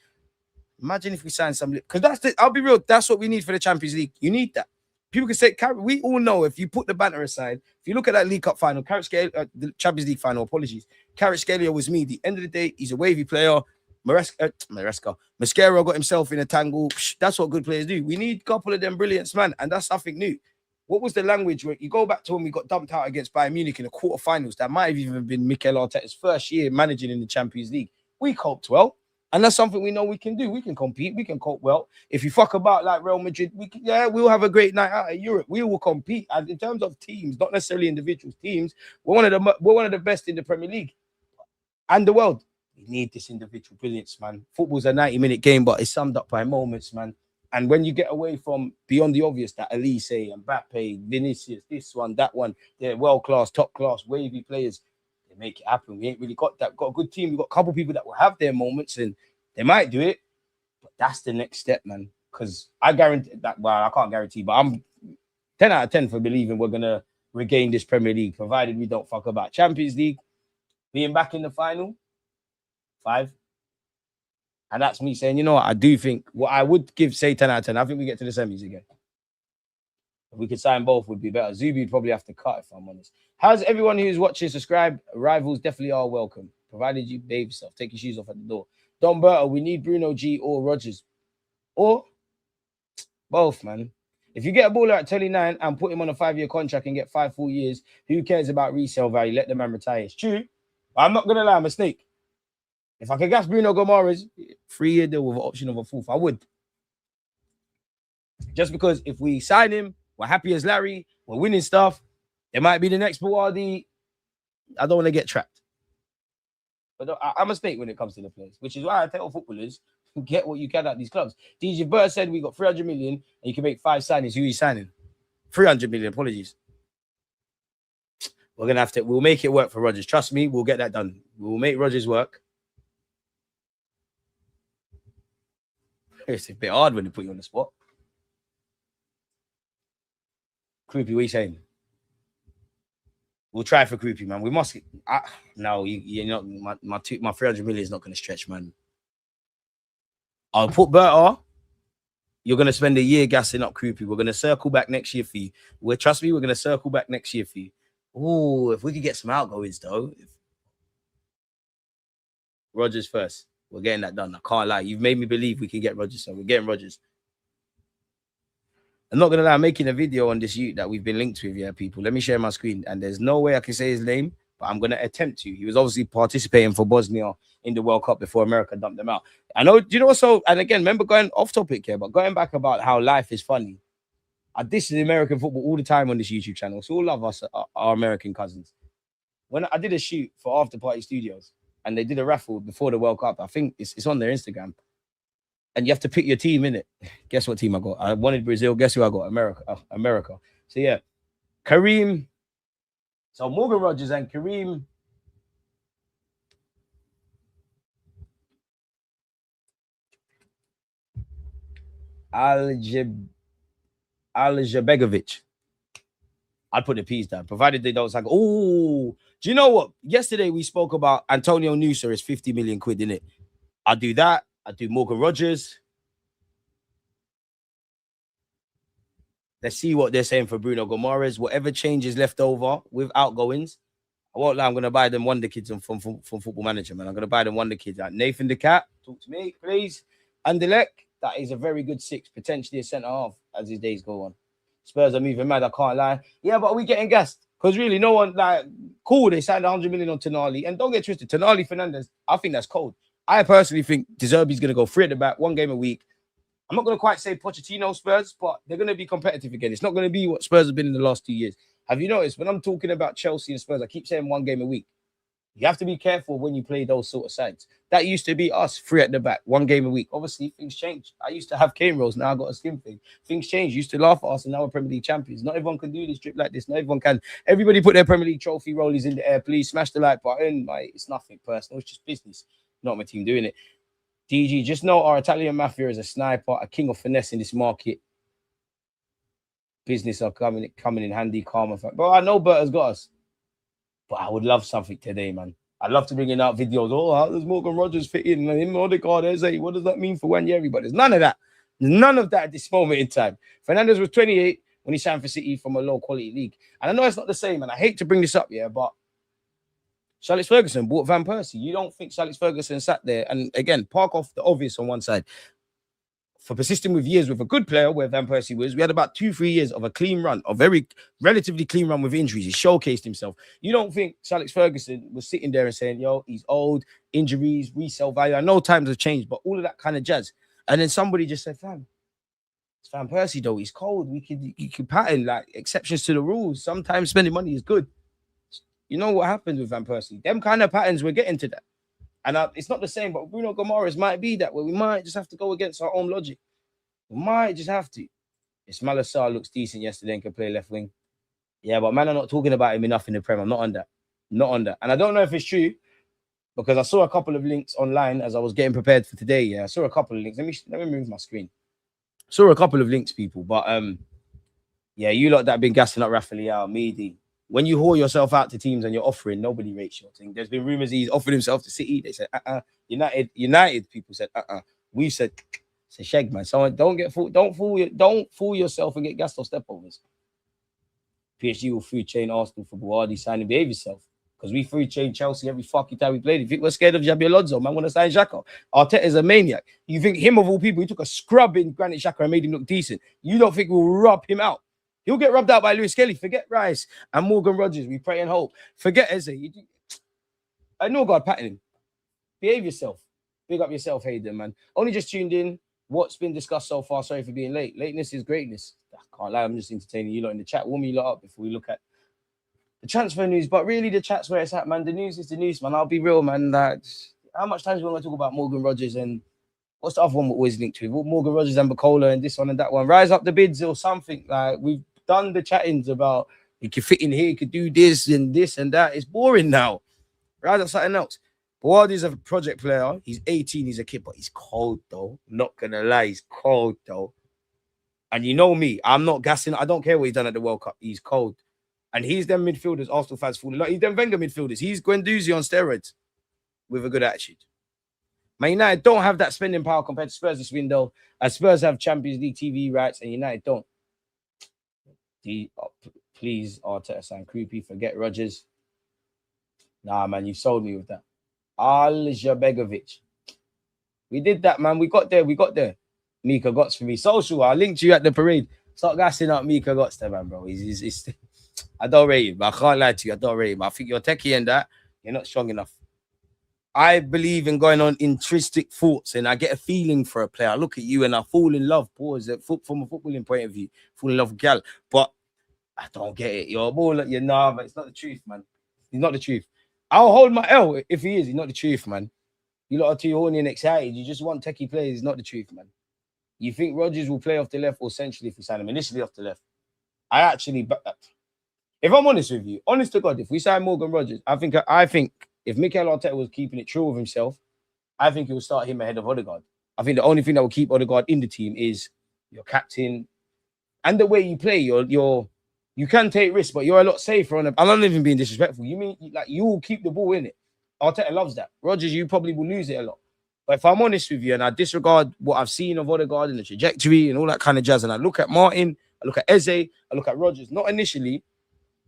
Imagine if we sign some... Because I'll be real, that's what we need for the Champions League. You need that. People can say... We all know if you put the banter aside, if you look at that League Cup final, the Champions League final, Kvaratskhelia was me. At the end of the day, he's a wavy player. Mascara got himself in a tangle. That's what good players do. We need a couple of them brilliants, man. And that's something new. What was the language where you go back to when we got dumped out against Bayern Munich in the quarterfinals? That might have even been Mikel Arteta's first year managing in the Champions League. We coped well, and that's something we know we can do. We can compete. We can cope well. If you fuck about like Real Madrid, we'll have a great night out in Europe. We will compete. And in terms of teams, not necessarily individuals, teams, we're one of the best in the Premier League and the world. We need this individual brilliance, man. Football's a 90-minute game, but it's summed up by moments, man. And when you get away from beyond the obvious, that Elise, Mbappe, Vinicius, this one, that one, they're world-class, top-class, wavy players. They make it happen. We ain't really got that. Got a good team. We've got a couple people that will have their moments and they might do it. But that's the next step, man. Because I guarantee that, well, I can't guarantee, but I'm 10 out of 10 for believing we're going to regain this Premier League, provided we don't fuck about Champions League. Being back in the final, 5. And that's me saying, you know what, I do think what I would say 10 out of 10. I think we get to the semis again. If we could sign both, would be better. Zubi would probably have to cut, if I'm honest. How's everyone who's watching subscribe? Rivals definitely are welcome, provided you behave yourself. Take your shoes off at the door. Don Berto, we need Bruno G or Rogers. Or both, man. If you get a baller at 29 and put him on a 5-year contract and get 5 full years, who cares about resale value? Let the man retire. It's true. I'm not going to lie, I'm a snake. If I could gas Bruno Guimaraes, 3-year deal with an option of a fourth, I would. Just because if we sign him, we're happy as Larry, we're winning stuff, it might be the next Buardi. I don't want to get trapped. But I'm a snake when it comes to the players, which is why I tell footballers, get what you can at these clubs. DJ Bird said we got 300 million and you can make 5 signings. Who are you signing? 300 million, apologies. We're going to have to, we'll make it work for Rodgers. Trust me, we'll get that done. We'll make Rodgers work. It's a bit hard when they put you on the spot. Kroupi, what are you saying? We'll try for Kroupi, man. We must. No, you're not. My 300 million is not going to stretch, man. I'll put Berta. You're going to spend a year gassing up Kroupi. We're going to circle back next year for you. Trust me, we're going to circle back next year for you. Oh, if we could get some outgoings, though. Rodgers first. We're getting that done. I can't lie. You've made me believe we can get Rodgers, so we're getting Rodgers. I'm not going to lie. I'm making a video on this youth that we've been linked with, yeah, people. Let me share my screen. And there's no way I can say his name, but I'm going to attempt to. He was obviously participating for Bosnia in the World Cup before America dumped them out. I know, you know, also, and again, remember going off topic here, but going back about how life is funny. This is American football all the time on this YouTube channel. So all love us, our American cousins. When I did a shoot for After Party Studios, and they did a raffle before the World Cup, I think it's on their Instagram. And you have to pick your team, innit? Guess what team I got? I wanted Brazil. Guess who I got? America. So, yeah. Kerim. So, Morgan Rodgers and Kerim Alajbegović. I'd put the P's down, provided they don't say, oh, do you know what? Yesterday we spoke about Antonio Nusa is 50 million quid, innit? I'll do that. I'll do Morgan Rodgers. Let's see what they're saying for Bruno Guimaraes. Whatever changes left over with outgoings, I won't lie, I'm going to buy them Wonder Kids from Football Manager, man. I'm going to buy them Wonder Kids. Like Nathan the Cat, talk to me, please. Anderlecht, that is a very good 6, potentially a centre-half as his days go on. Spurs are moving mad, I can't lie. Yeah, but are we getting gassed? Because really, no one, like, cool, they signed 100 million on Tonali. And don't get twisted, Tonali Fernandez, I think that's cold. I personally think De Zerbi's going to go 3 at the back, 1 game a week. I'm not going to quite say Pochettino Spurs, but they're going to be competitive again. It's not going to be what Spurs have been in the last 2 years. Have you noticed, when I'm talking about Chelsea and Spurs, I keep saying 1 game a week. You have to be careful when you play those sort of sides. That used to be us, 3 at the back, 1 game a week. Obviously, things change. I used to have cane rolls. Now I got a skin thing. Things change. Used to laugh at us, and now we're Premier League champions. Not everyone can do this trip like this. Not everyone can. Everybody put their Premier League trophy rollies in the air. Please smash the like button. It's nothing personal. It's just business. Not my team doing it. DG, just know our Italian mafia is a sniper, a king of finesse in this market. Business are coming in handy, calm. But I know Berta's got us. But I would love something today, man. I'd love to bring in out videos. Oh, how does Morgan Rodgers fit in? Him, Odegaard, Eze. What does that mean for Wanyeri? But there's none of that. None of that at this moment in time. Fernandez was 28 when he signed for City from a low-quality league. And I know it's not the same, and I hate to bring this up, yeah, but Alex Ferguson bought Van Persie. You don't think Alex Ferguson sat there and, again, park off the obvious on one side. For persisting with years with a good player where Van Persie was, we had about 2-3 years of a clean run, a very relatively clean run with injuries. He showcased himself. You don't think Alex Ferguson was sitting there and saying, yo, he's old, injuries, resale value. I know times have changed, but all of that kind of jazz. And then somebody just said, fam, it's Van Persie, though. He's cold. You can pattern, like, exceptions to the rules. Sometimes spending money is good. You know what happens with Van Persie? Them kind of patterns, we're getting to that. And it's not the same, but Bruno Guimaraes might be that where we might just have to go against our own logic. We might just have to. Ismail Assar looks decent yesterday and can play left wing. Yeah, but man, I'm not talking about him enough in the Prem. I'm not on that. Not on that. And I don't know if it's true because I saw a couple of links online as I was getting prepared for today. Yeah, I saw a couple of links. Let me move my screen. Saw a couple of links, people. But yeah, you lot that have been gassing up Rafael, Mehdi. When you haul yourself out to teams and you're offering, nobody rates your thing. There's been rumors he's offered himself to City. They said, United people said, We said, it's a shag, man. So don't fool yourself and get gassed off stepovers. PSG will food chain Arsenal for Buardi signing. Behave yourself. Because we food chain Chelsea every fucking time we played. You think we're scared of Jabi Alonso, man? Want to sign Xhaka? Arteta's a maniac. You think him of all people, he took a scrub in Granit Xhaka and made him look decent. You don't think we'll rub him out? He'll get rubbed out by Lewis Kelly. Forget Rice and Morgan Rodgers. We pray and hope. Forget Eze. I know God patting him. behave yourself. Big up yourself, Hayden, man. Only just tuned in. What's been discussed so far? Sorry for being late. Lateness is greatness. I can't lie. I'm just entertaining you lot in the chat. Warm you lot up before we look at the transfer news. But really, the chat's where it's at, man. The news is the news, man. I'll be real, man. How much time do we want to talk about Morgan Rogers and what's the other one we're always linked to? Morgan Rogers and Bacola and this one and that one. Rise up the bids or something. Like, we've done the chattings about he could fit in here, he could do this and that. It's boring now. Rise up something else. Buardi's a project player. He's 18. He's a kid, but he's cold, though. Not going to lie. He's cold, though. And you know me. I'm not gassing. I don't care what he's done at the World Cup. He's cold. And he's them midfielders Arsenal fans falling. Like, he's them Wenger midfielders. He's Guendouzi on steroids with a good attitude. Man United don't have that spending power compared to Spurs this window. As Spurs have Champions League TV rights and United don't. Please, Arteta sign Kroupi. Forget Rodgers. Nah, man. You sold me with that. Alajbegovic. We did that, man. We got there. Mika Gotts for me. Social. I linked you at the parade. Start gassing up Mika Gotts there, man, bro. He's I don't rate him. I can't lie to you. I don't rate him. I think you're techie and that. You're not strong enough. I believe in going on intrinsic thoughts and I get a feeling for a player. I look at you and I fall in love. Pause. From a footballing point of view. Fall in love with gal. But I don't get it. You're more like, but it's not the truth, man. It's not the truth. I'll hold my L if he is. He's not the truth, man. You lot are too horny and excited. You just want techie players. It's not the truth, man. You think Rodgers will play off the left or centrally if we sign him? Initially off the left. If I'm honest with you, honest to God, if we sign Morgan Rogers, I think if Mikel Arteta was keeping it true with himself, I think he will start him ahead of Odegaard. I think the only thing that will keep Odegaard in the team is your captain and the way you play. You can take risks, but you're a lot safer on it. I'm not even being disrespectful. You mean like you will keep the ball in it? Arteta loves that. Rogers, you probably will lose it a lot. But if I'm honest with you and I disregard what I've seen of Odegaard and the trajectory and all that kind of jazz, and I look at Martin, I look at Eze, I look at Rogers, not initially,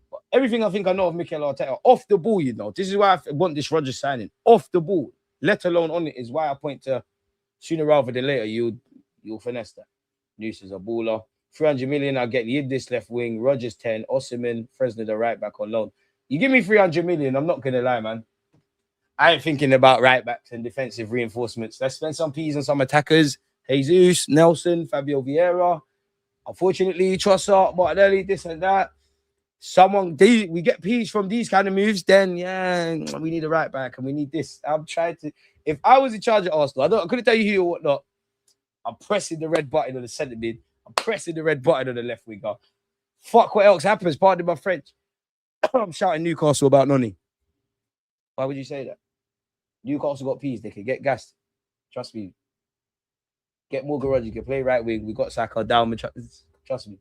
but everything I think I know of Mikel Arteta, off the ball, This is why I want this Rogers signing. Off the ball, let alone on it, is why I point to sooner rather than later, you'll finesse that. Noose is a baller. 300 million, I'll get Yid this left wing, Rogers 10, Osimhen, Fresno the right back on loan. You give me 300 million, I'm not going to lie, man. I ain't thinking about right backs and defensive reinforcements. Let's spend some P's on some attackers. Jesus, Nelson, Fabio Vieira. Unfortunately, Trossard, Martinelli, this and that. We get P's from these kind of moves, then, yeah, we need a right back and we need this. I'm trying to... If I was in charge of Arsenal, I couldn't tell you who or whatnot. I'm pressing the red button on the centre mid. I'm pressing the red button on the left winger. Fuck what else happens, pardon my French. I'm shouting Newcastle about Noni. Why would you say that? Newcastle got P's. They could get gassed. Trust me. Get Morgan Rogers. You can play right wing. We got Saka down. Trust me.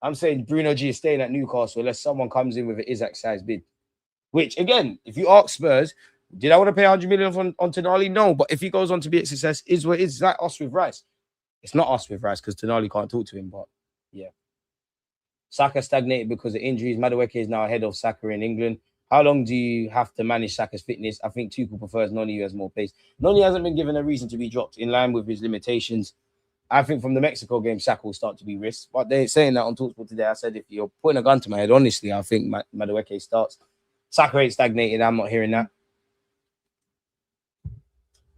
I'm saying Bruno G is staying at Newcastle unless someone comes in with an Isaac-sized bid. Which, again, if you ask Spurs, did I want to pay 100 million on Tonali? No. But if he goes on to be a success, is what it is. It's like us with Rice. It's not us with Rice because Tonali can't talk to him. But, yeah. Saka stagnated because of injuries. Madueke is now ahead of Saka in England. How long do you have to manage Saka's fitness? I think Tuchel prefers Noni, who has more pace. Noni hasn't been given a reason to be dropped in line with his limitations. I think from the Mexico game, Saka will start to be risked. But they're saying that on TalkSport today. I said, if you're putting a gun to my head, honestly, I think Madueke starts. Saka ain't stagnated. I'm not hearing that.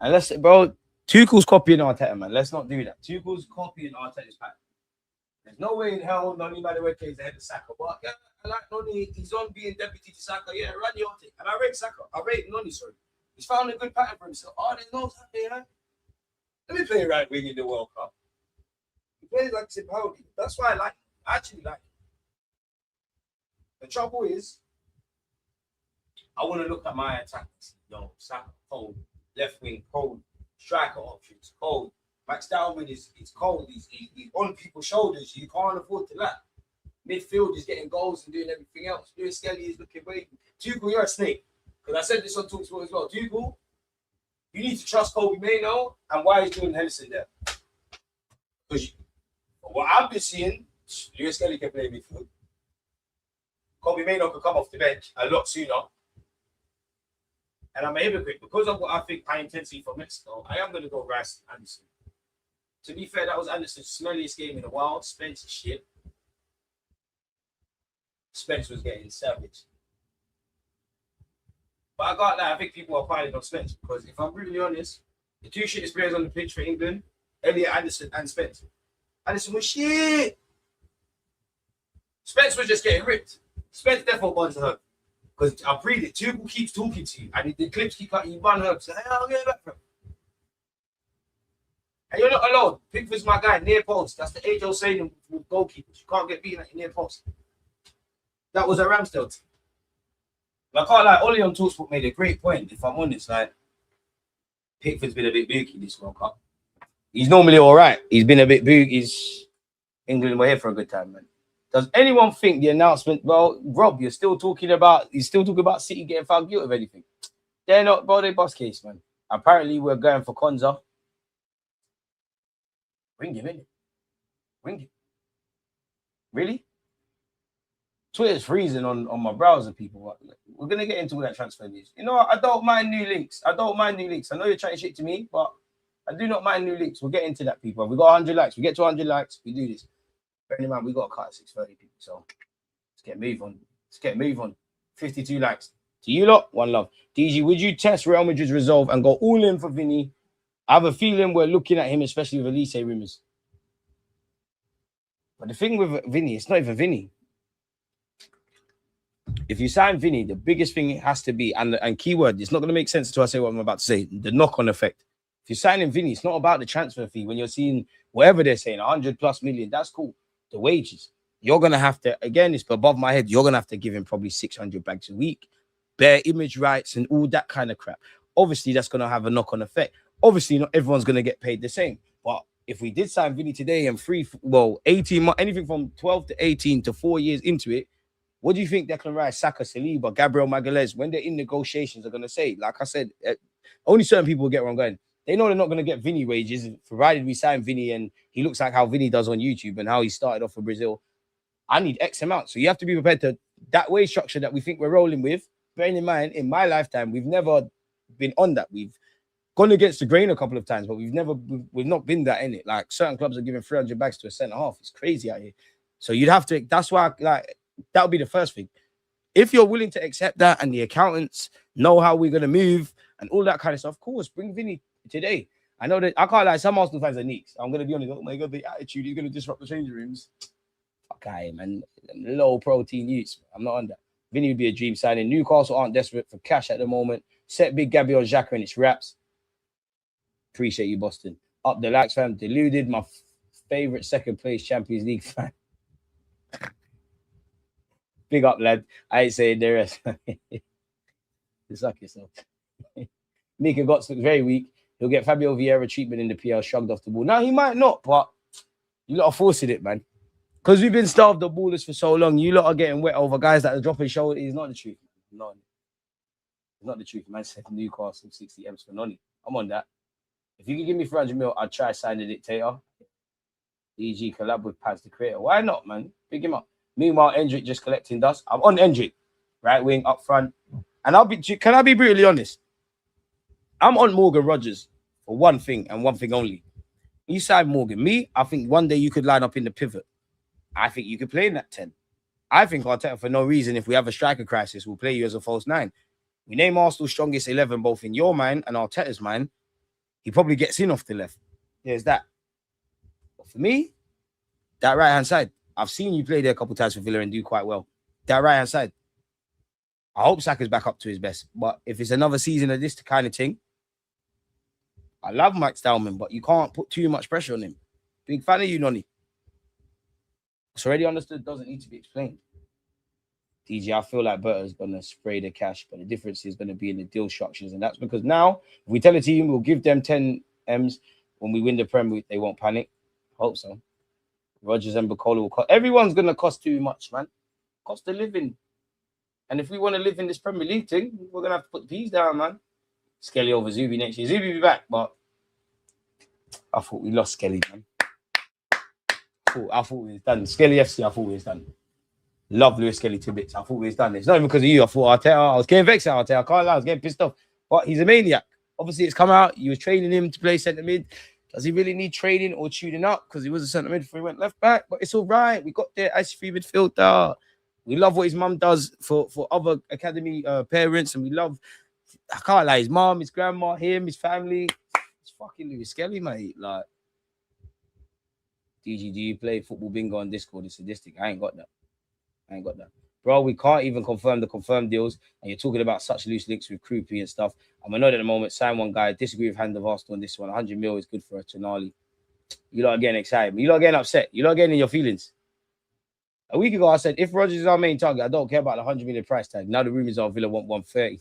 And bro, Tuchel's copying Arteta, man. Let's not do that. Tuchel's copying Arteta's pattern. There's no way in hell Noni Madueke is ahead of Saka. But yeah, I like Noni. He's on being deputy to Saka. Yeah, run your thing. And I rate Saka. I rate Noni, sorry. He's found a good pattern for himself. Oh, there's no Saka, yeah. Let me play right wing in the World Cup. He plays like Zimbabwe. That's why I like him. I actually like him. The trouble is, I want to look at my attacks. Saka, cold. Left wing, cold. Striker options, cold. Max Dowman is cold. He's on people's shoulders. You can't afford to lack. Midfield is getting goals and doing everything else. Lewis Skelly is looking wavy. Tuchel, you're a snake. Because I said this on TalkSport as well. Tuchel, you need to trust Kobe Mainoo. And why is Jordan Henderson there? Because what I've been seeing, Lewis Skelly can play midfield. Kobe Mainoo could come off the bench a lot sooner. And I'm a hypocrite. Because of what I think high intensity for Mexico, I am going to go Rice and Anderson. To be fair, that was Anderson's smelliest game in a while. Spence shit. Spence was getting savage. But I got that. I think people are piling on Spence because if I'm brutally honest, the two shittest players on the pitch for England, Elliot Anderson and Spence. Anderson was shit. Spence was just getting ripped. Spence therefore wants to hurt. Because I read it, Tuchel keeps talking to you, and the clips keep cutting you one hurt. So, hey, I'll get it back from him. And you're not alone. Pickford's my guy, near post. That's the age-old saying with goalkeepers. You can't get beaten at your near post. That was a Ramsdale team. But I can't lie, Ollie on TalkSport made a great point, if I'm honest. Like, Pickford's been a bit booky this World Cup. He's normally all right. He's been a bit booky. England were here for a good time, man. Does anyone think the announcement, well, Rob, you're still talking about City getting found guilty of anything? They're not, bro, they bust case, man. Apparently, we're going for Konza. Ring him, innit? Ring him. Really? Twitter's freezing on my browser, people. We're going to get into all that transfer news. You know what? I don't mind new links. I know you're trying shit to me, but I do not mind new links. We'll get into that, people. We got 100 likes. We get to 100 likes. We do this. Bearing in mind, we got a cut at 6:30, people. So let's get move on. 52 likes. To you lot, one love. DG, would you test Real Madrid's resolve and go all in for Vinny? I have a feeling we're looking at him, especially with Elise rumors. But the thing with Vinny, it's not even Vinny. If you sign Vinny, the biggest thing it has to be, and keyword, it's not going to make sense until I say what I'm about to say, the knock-on effect. If you're signing Vinny, it's not about the transfer fee. When you're seeing whatever they're saying, 100+ million, that's cool. The wages, you're going to have to, again, it's above my head, you're going to have to give him probably 600 bags a week, bare image rights and all that kind of crap. Obviously, that's going to have a knock-on effect. Obviously, not everyone's going to get paid the same. But if we did sign Vinny today and 18 months, anything from 12 to 18 to 4 years into it, what do you think Declan Rice, Saka, Saliba, Gabriel Magalhaes, when they're in negotiations, are going to say? Like I said, only certain people will get where I'm going. They know they're not going to get Vinny wages, provided we sign Vinny and he looks like how Vinny does on YouTube and how he started off for Brazil. I need X amount. So you have to be prepared to that wage structure that we think we're rolling with. Bearing in mind, in my lifetime, we've never been on that. We've gone against the grain a couple of times, but we've not been that in it. Like certain clubs are giving 300 bags to a centre half. It's crazy out here. So you'd have to, that's why that would be the first thing. If you're willing to accept that and the accountants know how we're going to move and all that kind of stuff, of course, bring Vinny today. I know that I can't lie, some Arsenal fans are neeks. I'm going to be honest. Oh my God, the attitude, he's going to disrupt the changing rooms. Fuck, man. Low protein use. I'm not on that. Vinny would be a dream signing. Newcastle aren't desperate for cash at the moment. Set big Gabby on Xhaka and it's wraps. Appreciate you, Boston. Up the likes, fam. Deluded, my favorite second place Champions League fan. Big up, lad. I ain't saying the rest. You suck yourself. Mika Gotts looks very weak. He'll get Fabio Vieira treatment in the PL, shrugged off the ball. Now, he might not, but you lot are forcing it, man. Because we've been starved of ballers for so long. You lot are getting wet over guys that are dropping shoulder. It's not the truth. No. It's not the truth. Man said Newcastle, 60 M's for Nonny. I'm on that. If you can give me 300 mil, I'd try sign the dictator. EG collab with Paz the creator. Why not, man? Pick him up. Meanwhile, Endrick just collecting dust. I'm on Endrick. Right wing, up front. And can I be brutally honest? I'm on Morgan Rogers for one thing and one thing only. You sign Morgan. Me, I think one day you could line up in the pivot. I think you could play in that 10. I think Arteta, for no reason, if we have a striker crisis, will play you as a false 9. We name Arsenal's strongest 11, both in your mind and Arteta's mind. He probably gets in off the left. There's that. But for me, that right-hand side, I've seen you play there a couple of times for Villa and do quite well. That right-hand side, I hope Saka's back up to his best. But if it's another season of this kind of thing, I love Mike Stallman, but you can't put too much pressure on him. Big fan of you, Nonny. It's already understood, doesn't need to be explained. DG, I feel like Berta's going to spray the cash, but the difference is going to be in the deal structures. And that's because now, if we tell a team we'll give them 10 M's when we win the Premier, they won't panic. Hope so. Rodgers and Bacola will cost. Everyone's going to cost too much, man. Cost of living. And if we want to live in this Premier League thing, we're going to have to put the peas down, man. Skelly over Zubi next year. Zubi be back, but I thought we lost Skelly, man. I thought we was done. Skelly FC, I thought we was done. Love Lewis Skelly to bits. I thought we was done. It's not even because of you. I thought Arteta, I was getting vexed at Arteta. I can't lie, I was getting pissed off. But he's a maniac. Obviously, it's come out. You was training him to play centre mid. Does he really need training or tuning up? Because he was a centre mid before he went left back. But it's all right. We got there as free midfielder. We love what his mum does for other academy parents, and we love I can't lie, his mom, his grandma, him, his family. It's fucking Louis Skelly, mate. Like, DG, do you play football bingo on Discord? It's sadistic. I ain't got that. Bro, we can't even confirm the confirmed deals. And you're talking about such loose links with Kroupi and stuff. I'm annoyed at the moment. Sign one guy. Disagree with Hand of Arsenal on this one. 100 mil is good for a Tonali. You lot are getting excited. You lot are getting upset. You lot are getting in your feelings. A week ago, I said, if Rodgers is our main target, I don't care about the 100 million price tag. Now the rumors are Villa want 130.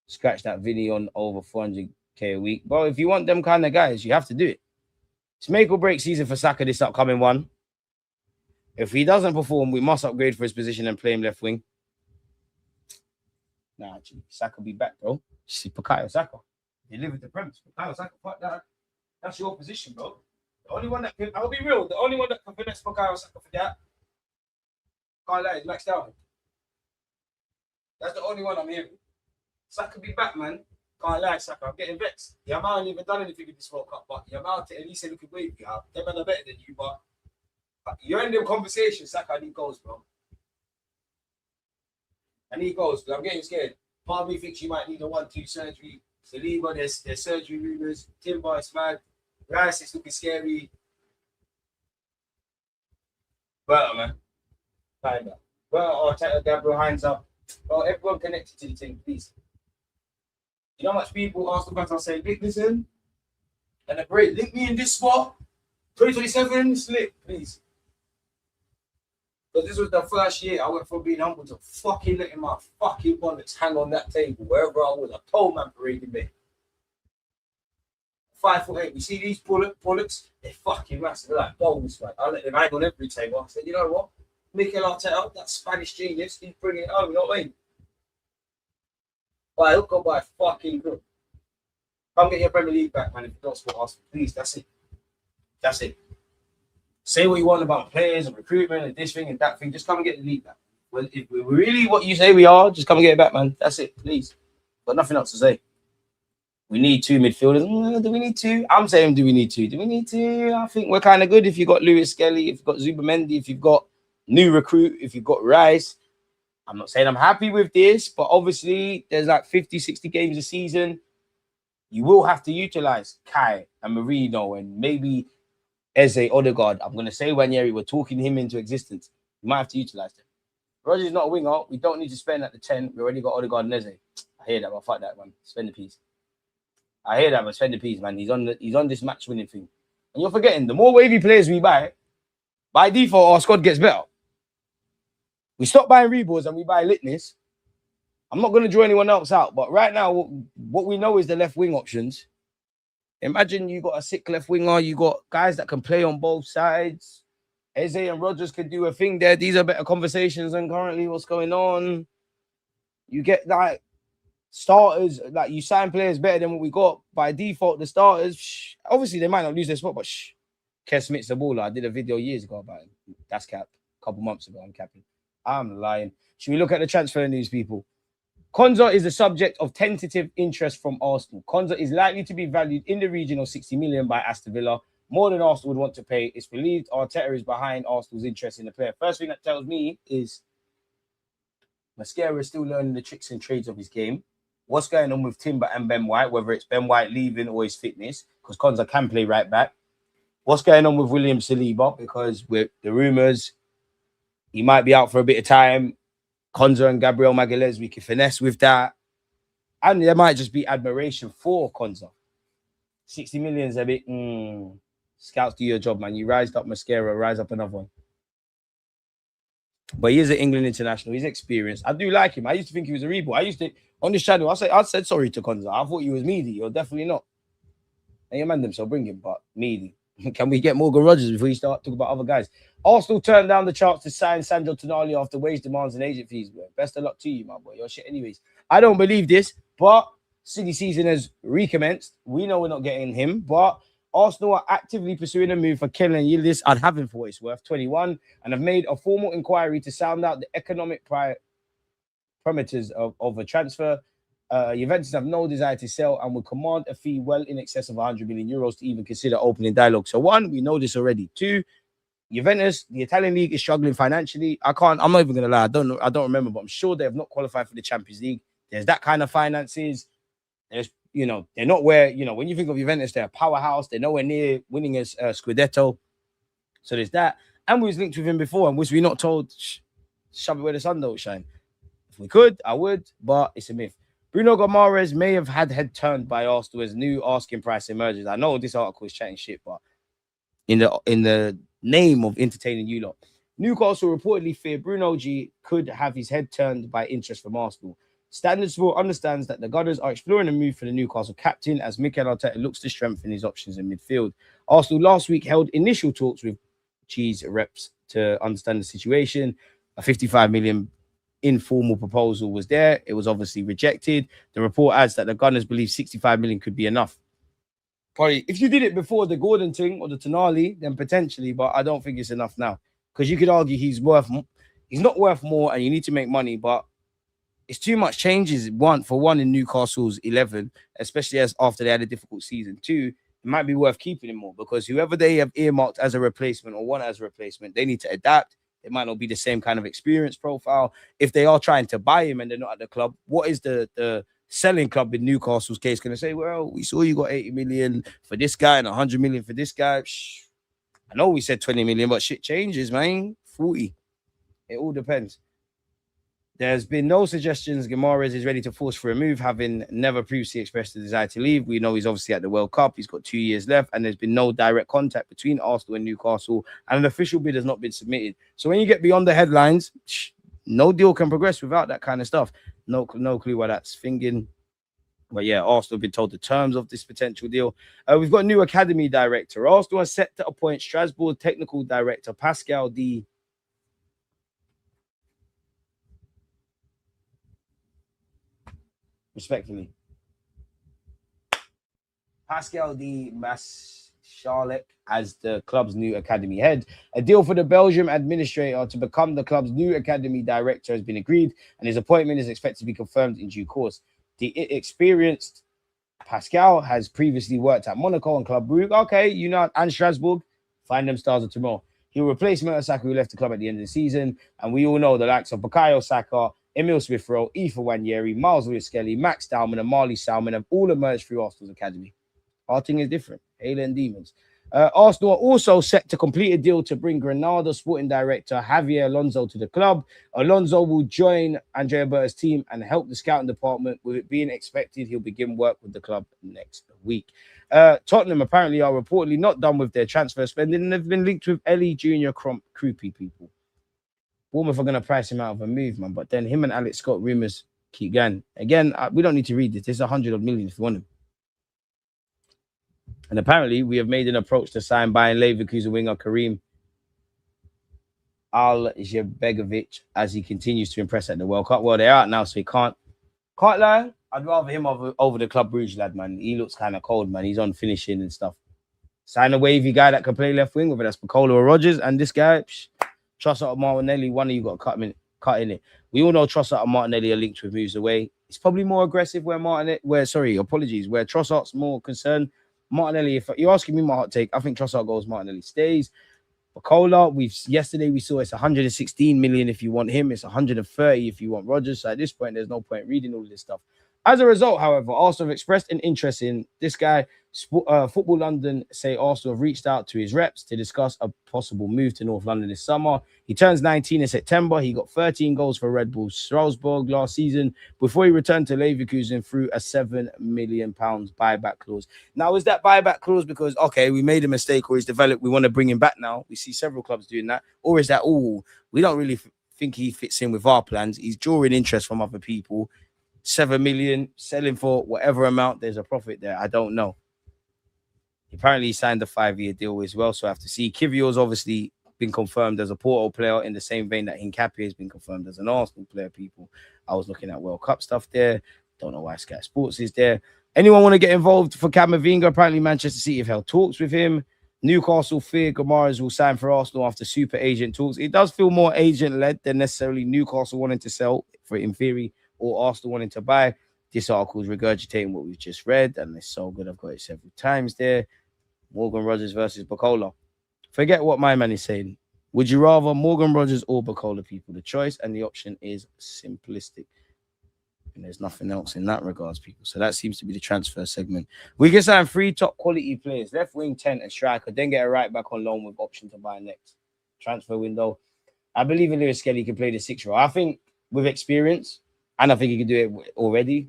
Scratch that Vinny on over 400k a week. Bro, if you want them kind of guys, you have to do it. It's make or break season for Saka this upcoming one. If he doesn't perform, we must upgrade for his position and play him left wing. Nah, actually, Saka be back, bro. See, Bukayo Saka. You live with the premise. Bukayo Saka, fuck that. That's your position, bro. The only one that can, I'll be real, the only one that can finesse Bukayo Saka for that, can't lie, is Max Dowling. That's the only one I'm hearing. Saka be back, man. Can't lie, Saka. I'm getting vexed. Yeah, man, ain't even done anything in this World Cup, but yeah, man, at least they look away. Yeah, them men are better than you, but you're in them conversations, Saka. I need goals, bro. I need goals, but I'm getting scared. Part of me thinks you might need a 1-2 surgery. Saliba, there's surgery rumors. Timber is mad. Rice is looking scary. Well, man. Kinda. Well, Arteta, Gabriel Hines up. Well, everyone connected to the team, please. You know how much people ask the fans, I'll say, listen, and a break, link me in this spot. 2027, slip, please. But this was the first year I went from being humble to fucking letting my fucking bollocks hang on that table wherever I was. I told man parading me. 5'8". You see these bullets? They're fucking massive. They're like bowls, man. I let them hang on every table. I said, you know what? Mikel Arteta, that Spanish genius, he's bringing it home, you know what I mean? But he'll go by fucking good. Come get your Premier League back, man. If you don't support Arsenal, please, that's it. That's it. Say what you want about players and recruitment and this thing and that thing. Just come and get the league back. Well, if we're really what you say we are, just come and get it back, man. That's it, please. Got nothing else to say. We need 2 midfielders. Do we need 2? I'm saying, do we need 2? Do we need 2? I think we're kind of good if you've got Lewis Skelly, if you've got Zubamendi, if you've got new recruit, if you've got Rice. I'm not saying I'm happy with this, but obviously there's like 50, 60 games a season. You will have to utilize Kai and Marino and maybe Eze, Odegaard. I'm going to say Wanyeri, we're talking him into existence. You might have to utilize them. Rodgers not a winger. We don't need to spend at the 10. We already got Odegaard and Eze. I hear that, but fuck that, man. Spend the piece. I hear that, but spend the piece, man. He's on this match-winning thing. And you're forgetting, the more wavy players we buy, by default, our squad gets better. We stop buying reballs and we buy litness. I'm not going to draw anyone else out, but right now, what we know is the left wing options. Imagine you got a sick left winger, you got guys that can play on both sides. Eze and Rodgers could do a thing there. These are better conversations than currently what's going on. You get like starters, like you sign players better than what we got. By default, the starters, obviously they might not lose their spot, but Kes Smith's the baller. I did a video years ago about him. That's cap. A couple months ago, I'm capping. I'm lying. Should we look at the transfer news, people? Konza is the subject of tentative interest from Arsenal. Konza is likely to be valued in the region of 60 million by Aston Villa, more than Arsenal would want to pay. It's believed Arteta is behind Arsenal's interest in the player. First thing that tells me is Mascara is still learning the tricks and trades of his game. What's going on with Timber and Ben White, whether it's Ben White leaving or his fitness, because Konza can play right back. What's going on with William Saliba, because with the rumours, he might be out for a bit of time. Konza and Gabriel Magalhaes, we can finesse with that. And there might just be admiration for Konza. 60 million is a bit, scouts, do your job, man. You rised up Mascara, rise up another one. But he is an England international. He's experienced. I do like him. I used to think he was a reboot. I used to, on this channel, I said sorry to Konza. I thought he was meaty. You're definitely not. And you man them, so bring him, but meaty. Can we get Morgan Rodgers before you start talking about other guys? Arsenal turned down the chance to sign Sandro Tonali after wage demands and agent fees. Bro. Best of luck to you, my boy. Your shit anyways. I don't believe this, but City season has recommenced. We know we're not getting him, but Arsenal are actively pursuing a move for Kenan Yildiz. I'd have him for what it's worth, 21, and have made a formal inquiry to sound out the economic parameters of a transfer. Juventus have no desire to sell and will command a fee well in excess of 100 million euros to even consider opening dialogue. So one, we know this already. Two, Juventus, the Italian league is struggling financially. I'm not even gonna lie, I don't remember, but I'm sure they have not qualified for the Champions League. There's that kind of finances. There's, you know, they're not where, you know, when you think of Juventus, they're a powerhouse. They're nowhere near winning a Scudetto. So there's that. And we was linked with him before, and was we not told, shove it where the sun don't shine? If we could, I would, but it's a myth. Bruno Guimaraes may have had head turned by Arsenal as new asking price emerges. I know this article is chatting shit, but in the name of entertaining you lot, Newcastle reportedly fear Bruno G could have his head turned by interest from Arsenal. Standard Sport understands that the Gunners are exploring a move for the Newcastle captain as Mikel Arteta looks to strengthen his options in midfield. Arsenal last week held initial talks with G's reps to understand the situation. A 55 million informal proposal was there. It was obviously rejected. The report adds that the Gunners believe 65 million could be enough. Probably, if you did it before the Gordon thing or the Tonali, then potentially, but I don't think it's enough now. Because you could argue he's not worth more and you need to make money, but it's too much changes. For one in Newcastle's 11, especially as after they had a difficult season. Two, it might be worth keeping him more because whoever they have earmarked as a replacement or want as a replacement, they need to adapt. It might not be the same kind of experience profile. If they are trying to buy him and they're not at the club, what is the selling club in Newcastle's case going to say? Well, we saw you got 80 million for this guy and 100 million for this guy. I know we said 20 million, but shit changes, man. 40. It all depends. There's been no suggestions Guimaraes is ready to force for a move, having never previously expressed a desire to leave. We know he's obviously at the World Cup. He's got 2 years left, and there's been no direct contact between Arsenal and Newcastle, and an official bid has not been submitted. So when you get beyond the headlines, no deal can progress without that kind of stuff. No clue why that's thinking. But yeah, Arsenal have been told the terms of this potential deal. We've got a new academy director. Arsenal are set to appoint Strasbourg technical director Pascal D. Respectfully, Pascal D. Maschalek as the club's new academy head. A deal for the Belgium administrator to become the club's new academy director has been agreed, and his appointment is expected to be confirmed in due course. The experienced Pascal has previously worked at Monaco and Club Brugge. Okay, you know, and Strasbourg. Find them stars of tomorrow. He'll replace Mertesacker, who left the club at the end of the season, and we all know the likes of Bukayo Saka, Emil Smith-Rowe, Aoife Wanyeri, Miles Lewis-Skelly, Max Dowman, and Marley Salmon have all emerged through Arsenal's academy. Our thing is different. Halo and Demons. Arsenal are also set to complete a deal to bring Granada sporting director Javier Alonso to the club. Alonso will join Andrea Berta's team and help the scouting department. With it being expected, he'll begin work with the club next week. Tottenham apparently are reportedly not done with their transfer spending, and they've been linked with Ellie Jr. Kroupi people. Bournemouth are going to price him out of a move, man. But then him and Alex Scott rumours keep going. Again, we don't need to read this. There's 100 million if you want him. And apparently, we have made an approach to sign Bayern Leverkusen winger Kerim Alajbegović as he continues to impress at the World Cup. Well, they're out now, so he can't lie. I'd rather him over the Club Brugge lad, man. He looks kind of cold, man. He's on finishing and stuff. Sign a wavy guy that can play left wing, whether that's Piccolo or Rodgers. And this guy, Trossard or Martinelli, one of you got to cut in it. We all know Trossard and Martinelli are linked with moves away. It's probably more aggressive where Trossard's more concerned. Martinelli, if you're asking me my hot take, I think Trossard goes, Martinelli stays. Piccolo, yesterday we saw it's 116 million if you want him. It's 130 if you want Rodgers. So at this point, there's no point reading all this stuff. As a result, however, Arsenal have expressed an interest in this guy. Football London say Arsenal have reached out to his reps to discuss a possible move to North London this summer. He turns 19 in September. He got 13 goals for Red Bull Salzburg last season before he returned to Leverkusen through a £7 million buyback clause. Now, is that buyback clause because, okay, we made a mistake or he's developed, we want to bring him back now? We see several clubs doing that. Or is that, we don't really think he fits in with our plans. He's drawing interest from other people. 7 million, selling for whatever amount, there's a profit there. I don't know. Apparently, he signed a 5-year deal as well, so I have to see. Kivior's obviously been confirmed as a Porto player in the same vein that Hincapié has been confirmed as an Arsenal player, people. I was looking at World Cup stuff there. Don't know why Sky Sports is there. Anyone want to get involved for Camavinga? Apparently, Manchester City have held talks with him. Newcastle fear Guimaraes will sign for Arsenal after super agent talks. It does feel more agent-led than necessarily Newcastle wanting to sell, for in theory, or Arsenal wanting to buy. This article is regurgitating what we've just read, and it's so good. I've got it several times there. Morgan Rogers versus Bacola. Forget what my man is saying. Would you rather Morgan Rogers or Bacola, people? The choice and the option is simplistic. And there's nothing else in that regards, people. So that seems to be the transfer segment. We can sign 3 top quality players, left wing, 10, and striker, then get a right back on loan with option to buy next transfer window. I believe in Lewis Kelly can play the 6 role. I think with experience, and I think he can do it already.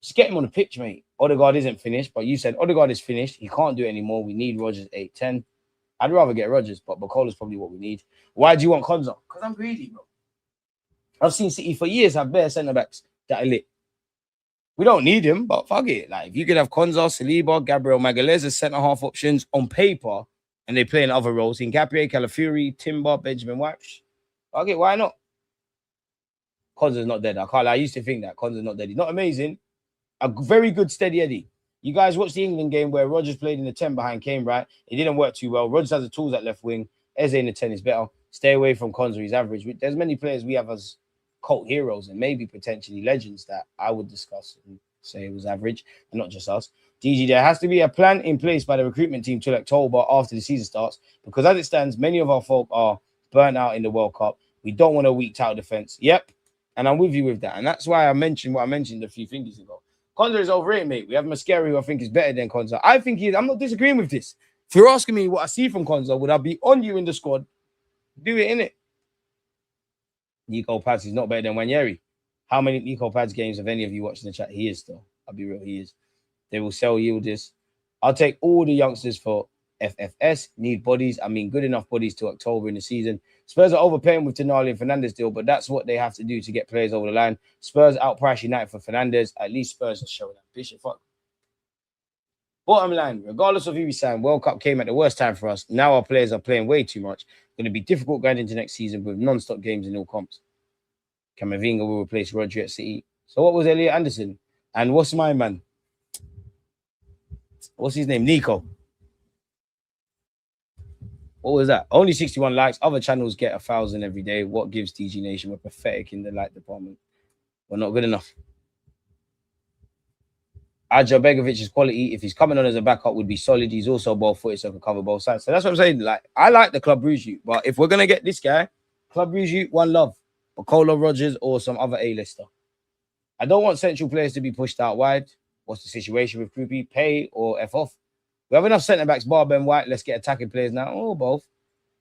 Just get him on the pitch, mate. Odegaard isn't finished, but you said Odegaard is finished. He can't do it anymore. We need Rodgers 8-10. I'd rather get Rodgers, but Bacola's probably what we need. Why do you want Konza? Because I'm greedy, bro. I've seen City for years have bare centre-backs that are lit. We don't need him, but fuck it. Like, if you could have Konza, Saliba, Gabriel Magalhaes as centre-half options on paper, and they play in other roles, in Gabriel, Calafiori, Timber, Benjamin White, fuck it, why not? Konza's not dead. I can't lie. I used to think that Konza's not dead. He's not amazing. A very good steady Eddie. You guys watched the England game where Rodgers played in the 10 behind Kane, right? It didn't work too well. Rodgers has the tools at left wing. Eze in the 10 is better. Stay away from Konza. He's average. There's many players we have as cult heroes and maybe potentially legends that I would discuss and say it was average, and not just us. DG, there has to be a plan in place by the recruitment team till October after the season starts, because as it stands, many of our folk are burnt out in the World Cup. We don't want a weak tower defense. Yep. And I'm with you with that. And that's why I mentioned what I mentioned a few fingers ago. Konza is overrated, mate. We have Mascari, who I think is better than Konza. I think he is. I'm not disagreeing with this. If you're asking me what I see from Konza, would I be on you in the squad? Do it, innit? Nico Pads is not better than Wanyeri. How many Nico Pads games have any of you watched in the chat? He is, though. I'll be real, he is. They will sell Yildiz. I'll take all the youngsters for FFS. Need bodies. I mean, good enough bodies to October in the season. Spurs are overpaying with Tonali and Fernandes deal, but that's what they have to do to get players over the line. Spurs outprice United for Fernandes. At least Spurs are showing that. Bishop, fuck. Bottom line, regardless of who we sign, World Cup came at the worst time for us. Now our players are playing way too much. Going to be difficult going into next season with non-stop games in all comps. Camavinga will replace Rodri at City. So what was Elliot Anderson? And what's my man? What's his name? Nico. What was that? Only 61 likes. Other channels get 1,000 every day. What gives DG Nation? We're pathetic in the like department. We're not good enough. Alajbegovic's quality, if he's coming on as a backup, would be solid. He's also ball-footed, so can cover both sides. So that's what I'm saying. Like, I like the Club Brugge youth, but if we're gonna get this guy, Club Brugge youth, one love. Bacola, Rodgers, or some other A-lister. I don't want central players to be pushed out wide. What's the situation with Kroupi? Pay or F off? We have enough centre-backs, bar Ben White. Let's get attacking players now. Oh, both.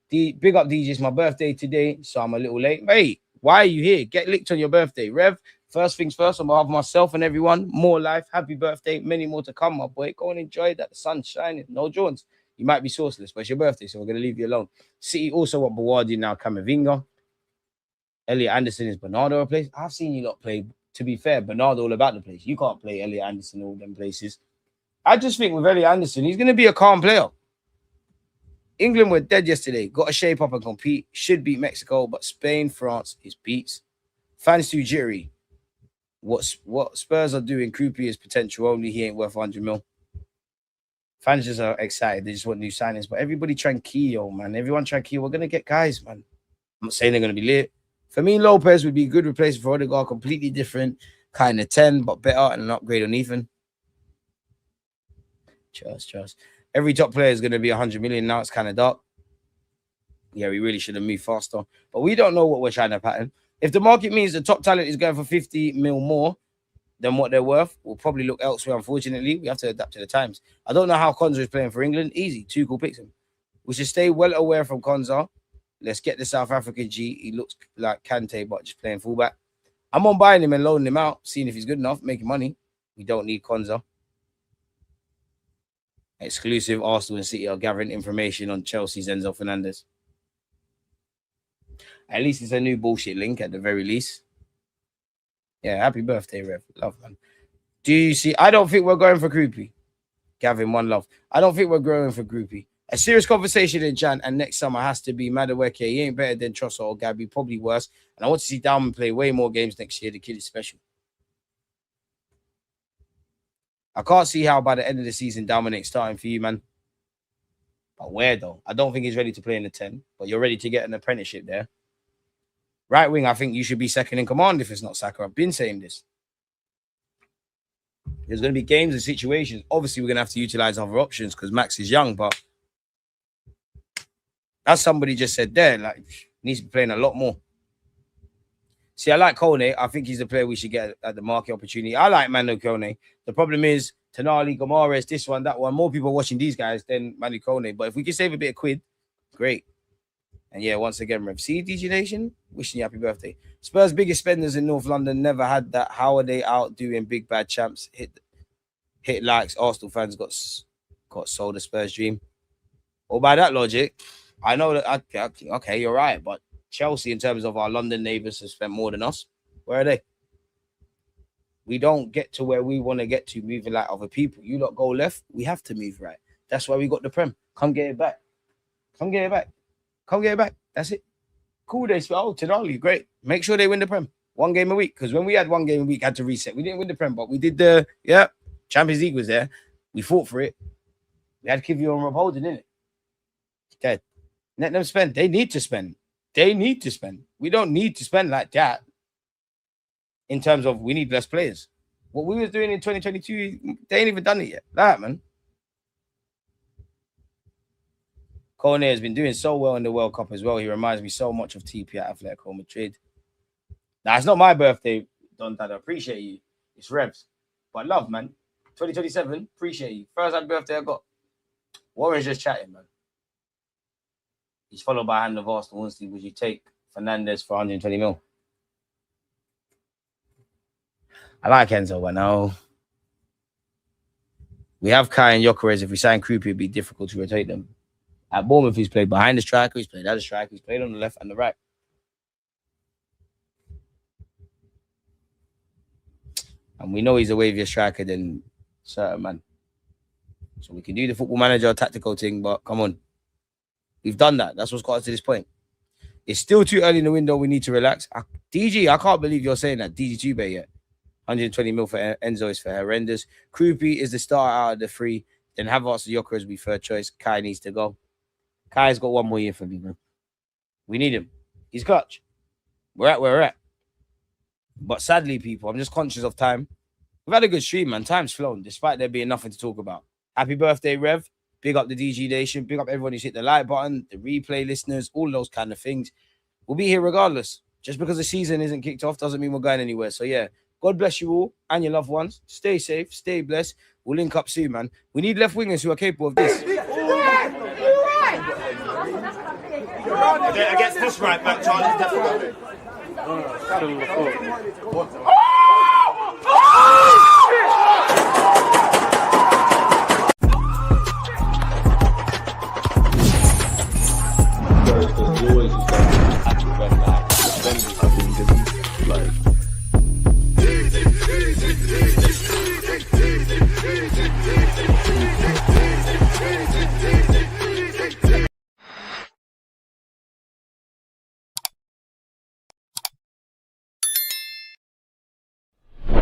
Big up DJ. It's my birthday today, so I'm a little late. Hey, why are you here? Get licked on your birthday. Rev, first things first, on behalf of myself and everyone, more life. Happy birthday. Many more to come, my boy. Go and enjoy that. The sun's shining. No Jones. You might be sourceless, but it's your birthday, so we're going to leave you alone. City also want Bawardi now, Camavinga. Elliot Anderson is Bernardo a place. I've seen you lot play, to be fair, Bernardo all about the place. You can't play Elliot Anderson all them places. I just think with Elliot Anderson, he's going to be a calm player. England were dead yesterday. Got to shape up and compete. Should beat Mexico, but Spain, France is beats. Fans too jittery. What Spurs are doing, Kroupi is potential only. He ain't worth 100 mil. Fans just are excited. They just want new signings. But everybody tranquilo, man. Everyone tranquilo. We're going to get guys, man. I'm not saying they're going to be lit. For me, Lopez would be a good replacement for Odegaard. Completely different. Kind of 10, but better and an upgrade on Ethan. Trust. Every top player is going to be 100 million now. It's kind of dark. Yeah, we really should have moved faster. But we don't know what we're trying to pattern. If the market means the top talent is going for 50 mil more than what they're worth, we'll probably look elsewhere, unfortunately. We have to adapt to the times. I don't know how Konza is playing for England. Easy. Tuchel picks him. We should stay well aware from Konza. Let's get the South African G. He looks like Kante, but just playing fullback. I'm on buying him and loaning him out, seeing if he's good enough, making money. We don't need Konza. Exclusive Arsenal and City are gathering information on Chelsea's Enzo Fernandez. At least it's a new bullshit link at the very least. Yeah, happy birthday, Rev. Love, man. Do you see? I don't think we're going for Kroupi. Gavin, one love. I don't think we're going for Kroupi. A serious conversation in Jan and next summer has to be Madueke. He ain't better than Trossard or Gabby, probably worse. And I want to see Dalman play way more games next year. The kid is special. I can't see how by the end of the season Dalman ain't starting for you, man. But where, though? I don't think he's ready to play in the 10, but you're ready to get an apprenticeship there. Right wing, I think you should be second in command if it's not Saka. I've been saying this. There's going to be games and situations. Obviously, we're going to have to utilize other options because Max is young, but as somebody just said there, like, needs to be playing a lot more. See, I like Kone. I think he's the player we should get at the market opportunity. I like Manu Kone. The problem is Tonali, Guimaraes, this one, that one. More people are watching these guys than Manu Kone. But if we can save a bit of quid, great. And yeah, once again, Rev. See, DG Nation, wishing you happy birthday. Spurs' biggest spenders in North London never had that. How are they out doing big bad champs? Hit likes. Arsenal fans got sold a Spurs dream. Or by that logic, I know that, okay, you're right. But Chelsea, in terms of our London neighbours, have spent more than us. Where are they? We don't get to where we want to get to moving like other people. You lot go left, we have to move right. That's why we got the Prem. Come get it back. Come get it back. Come get it back. That's it. Cool day. Oh, Tonali, great. Make sure they win the Prem. 1 game a week. Because when we had 1 game a week, had to reset. We didn't win the Prem, but we did Champions League was there. We fought for it. We had Kivio and Rob Holding, didn't it? Dead. Let them spend. They need to spend. They need to spend. We don't need to spend like that in terms of we need less players. What we was doing in 2022, they ain't even done it yet. That, man. Kone has been doing so well in the World Cup as well. He reminds me so much of TP at Atletico Madrid. Now, it's not my birthday, Don Dada. Appreciate you. It's Revs. But love, man. 2027, appreciate you. First happy birthday I got. Warren's just chatting, man. He's followed by Hand of Arsenal. Honestly, would you take Fernandez for 120 mil? I like Enzo, but no. We have Kai and Gyökeres. If we sign Kroupi, it'd be difficult to rotate them. At Bournemouth, he's played behind the striker. He's played at the striker. He's played on the left and the right. And we know he's a wavier striker than certain man. So we can do the football manager tactical thing, but come on. We've done that. That's what's got us to this point. It's still too early in the window. We need to relax. DG, I can't believe you're saying that. DG Tube yet. 120 mil for Enzo is for horrendous. Kroupi is the starter out of the 3. Then Havertz and Gyökeres will be third choice. Kai needs to go. Kai's got 1 more year for me, bro. We need him. He's clutch. We're at where we're at. But sadly, people, I'm just conscious of time. We've had a good stream, man. Time's flown, despite there being nothing to talk about. Happy birthday, Rev. Big up the DG Nation. Big up everyone who's hit the like button, the replay listeners, all those kind of things. We'll be here regardless. Just because the season isn't kicked off doesn't mean we're going anywhere. So, yeah, God bless you all and your loved ones. Stay safe. Stay blessed. We'll link up soon, man. We need left wingers who are capable of this. Against this right back, Charlie, definitely.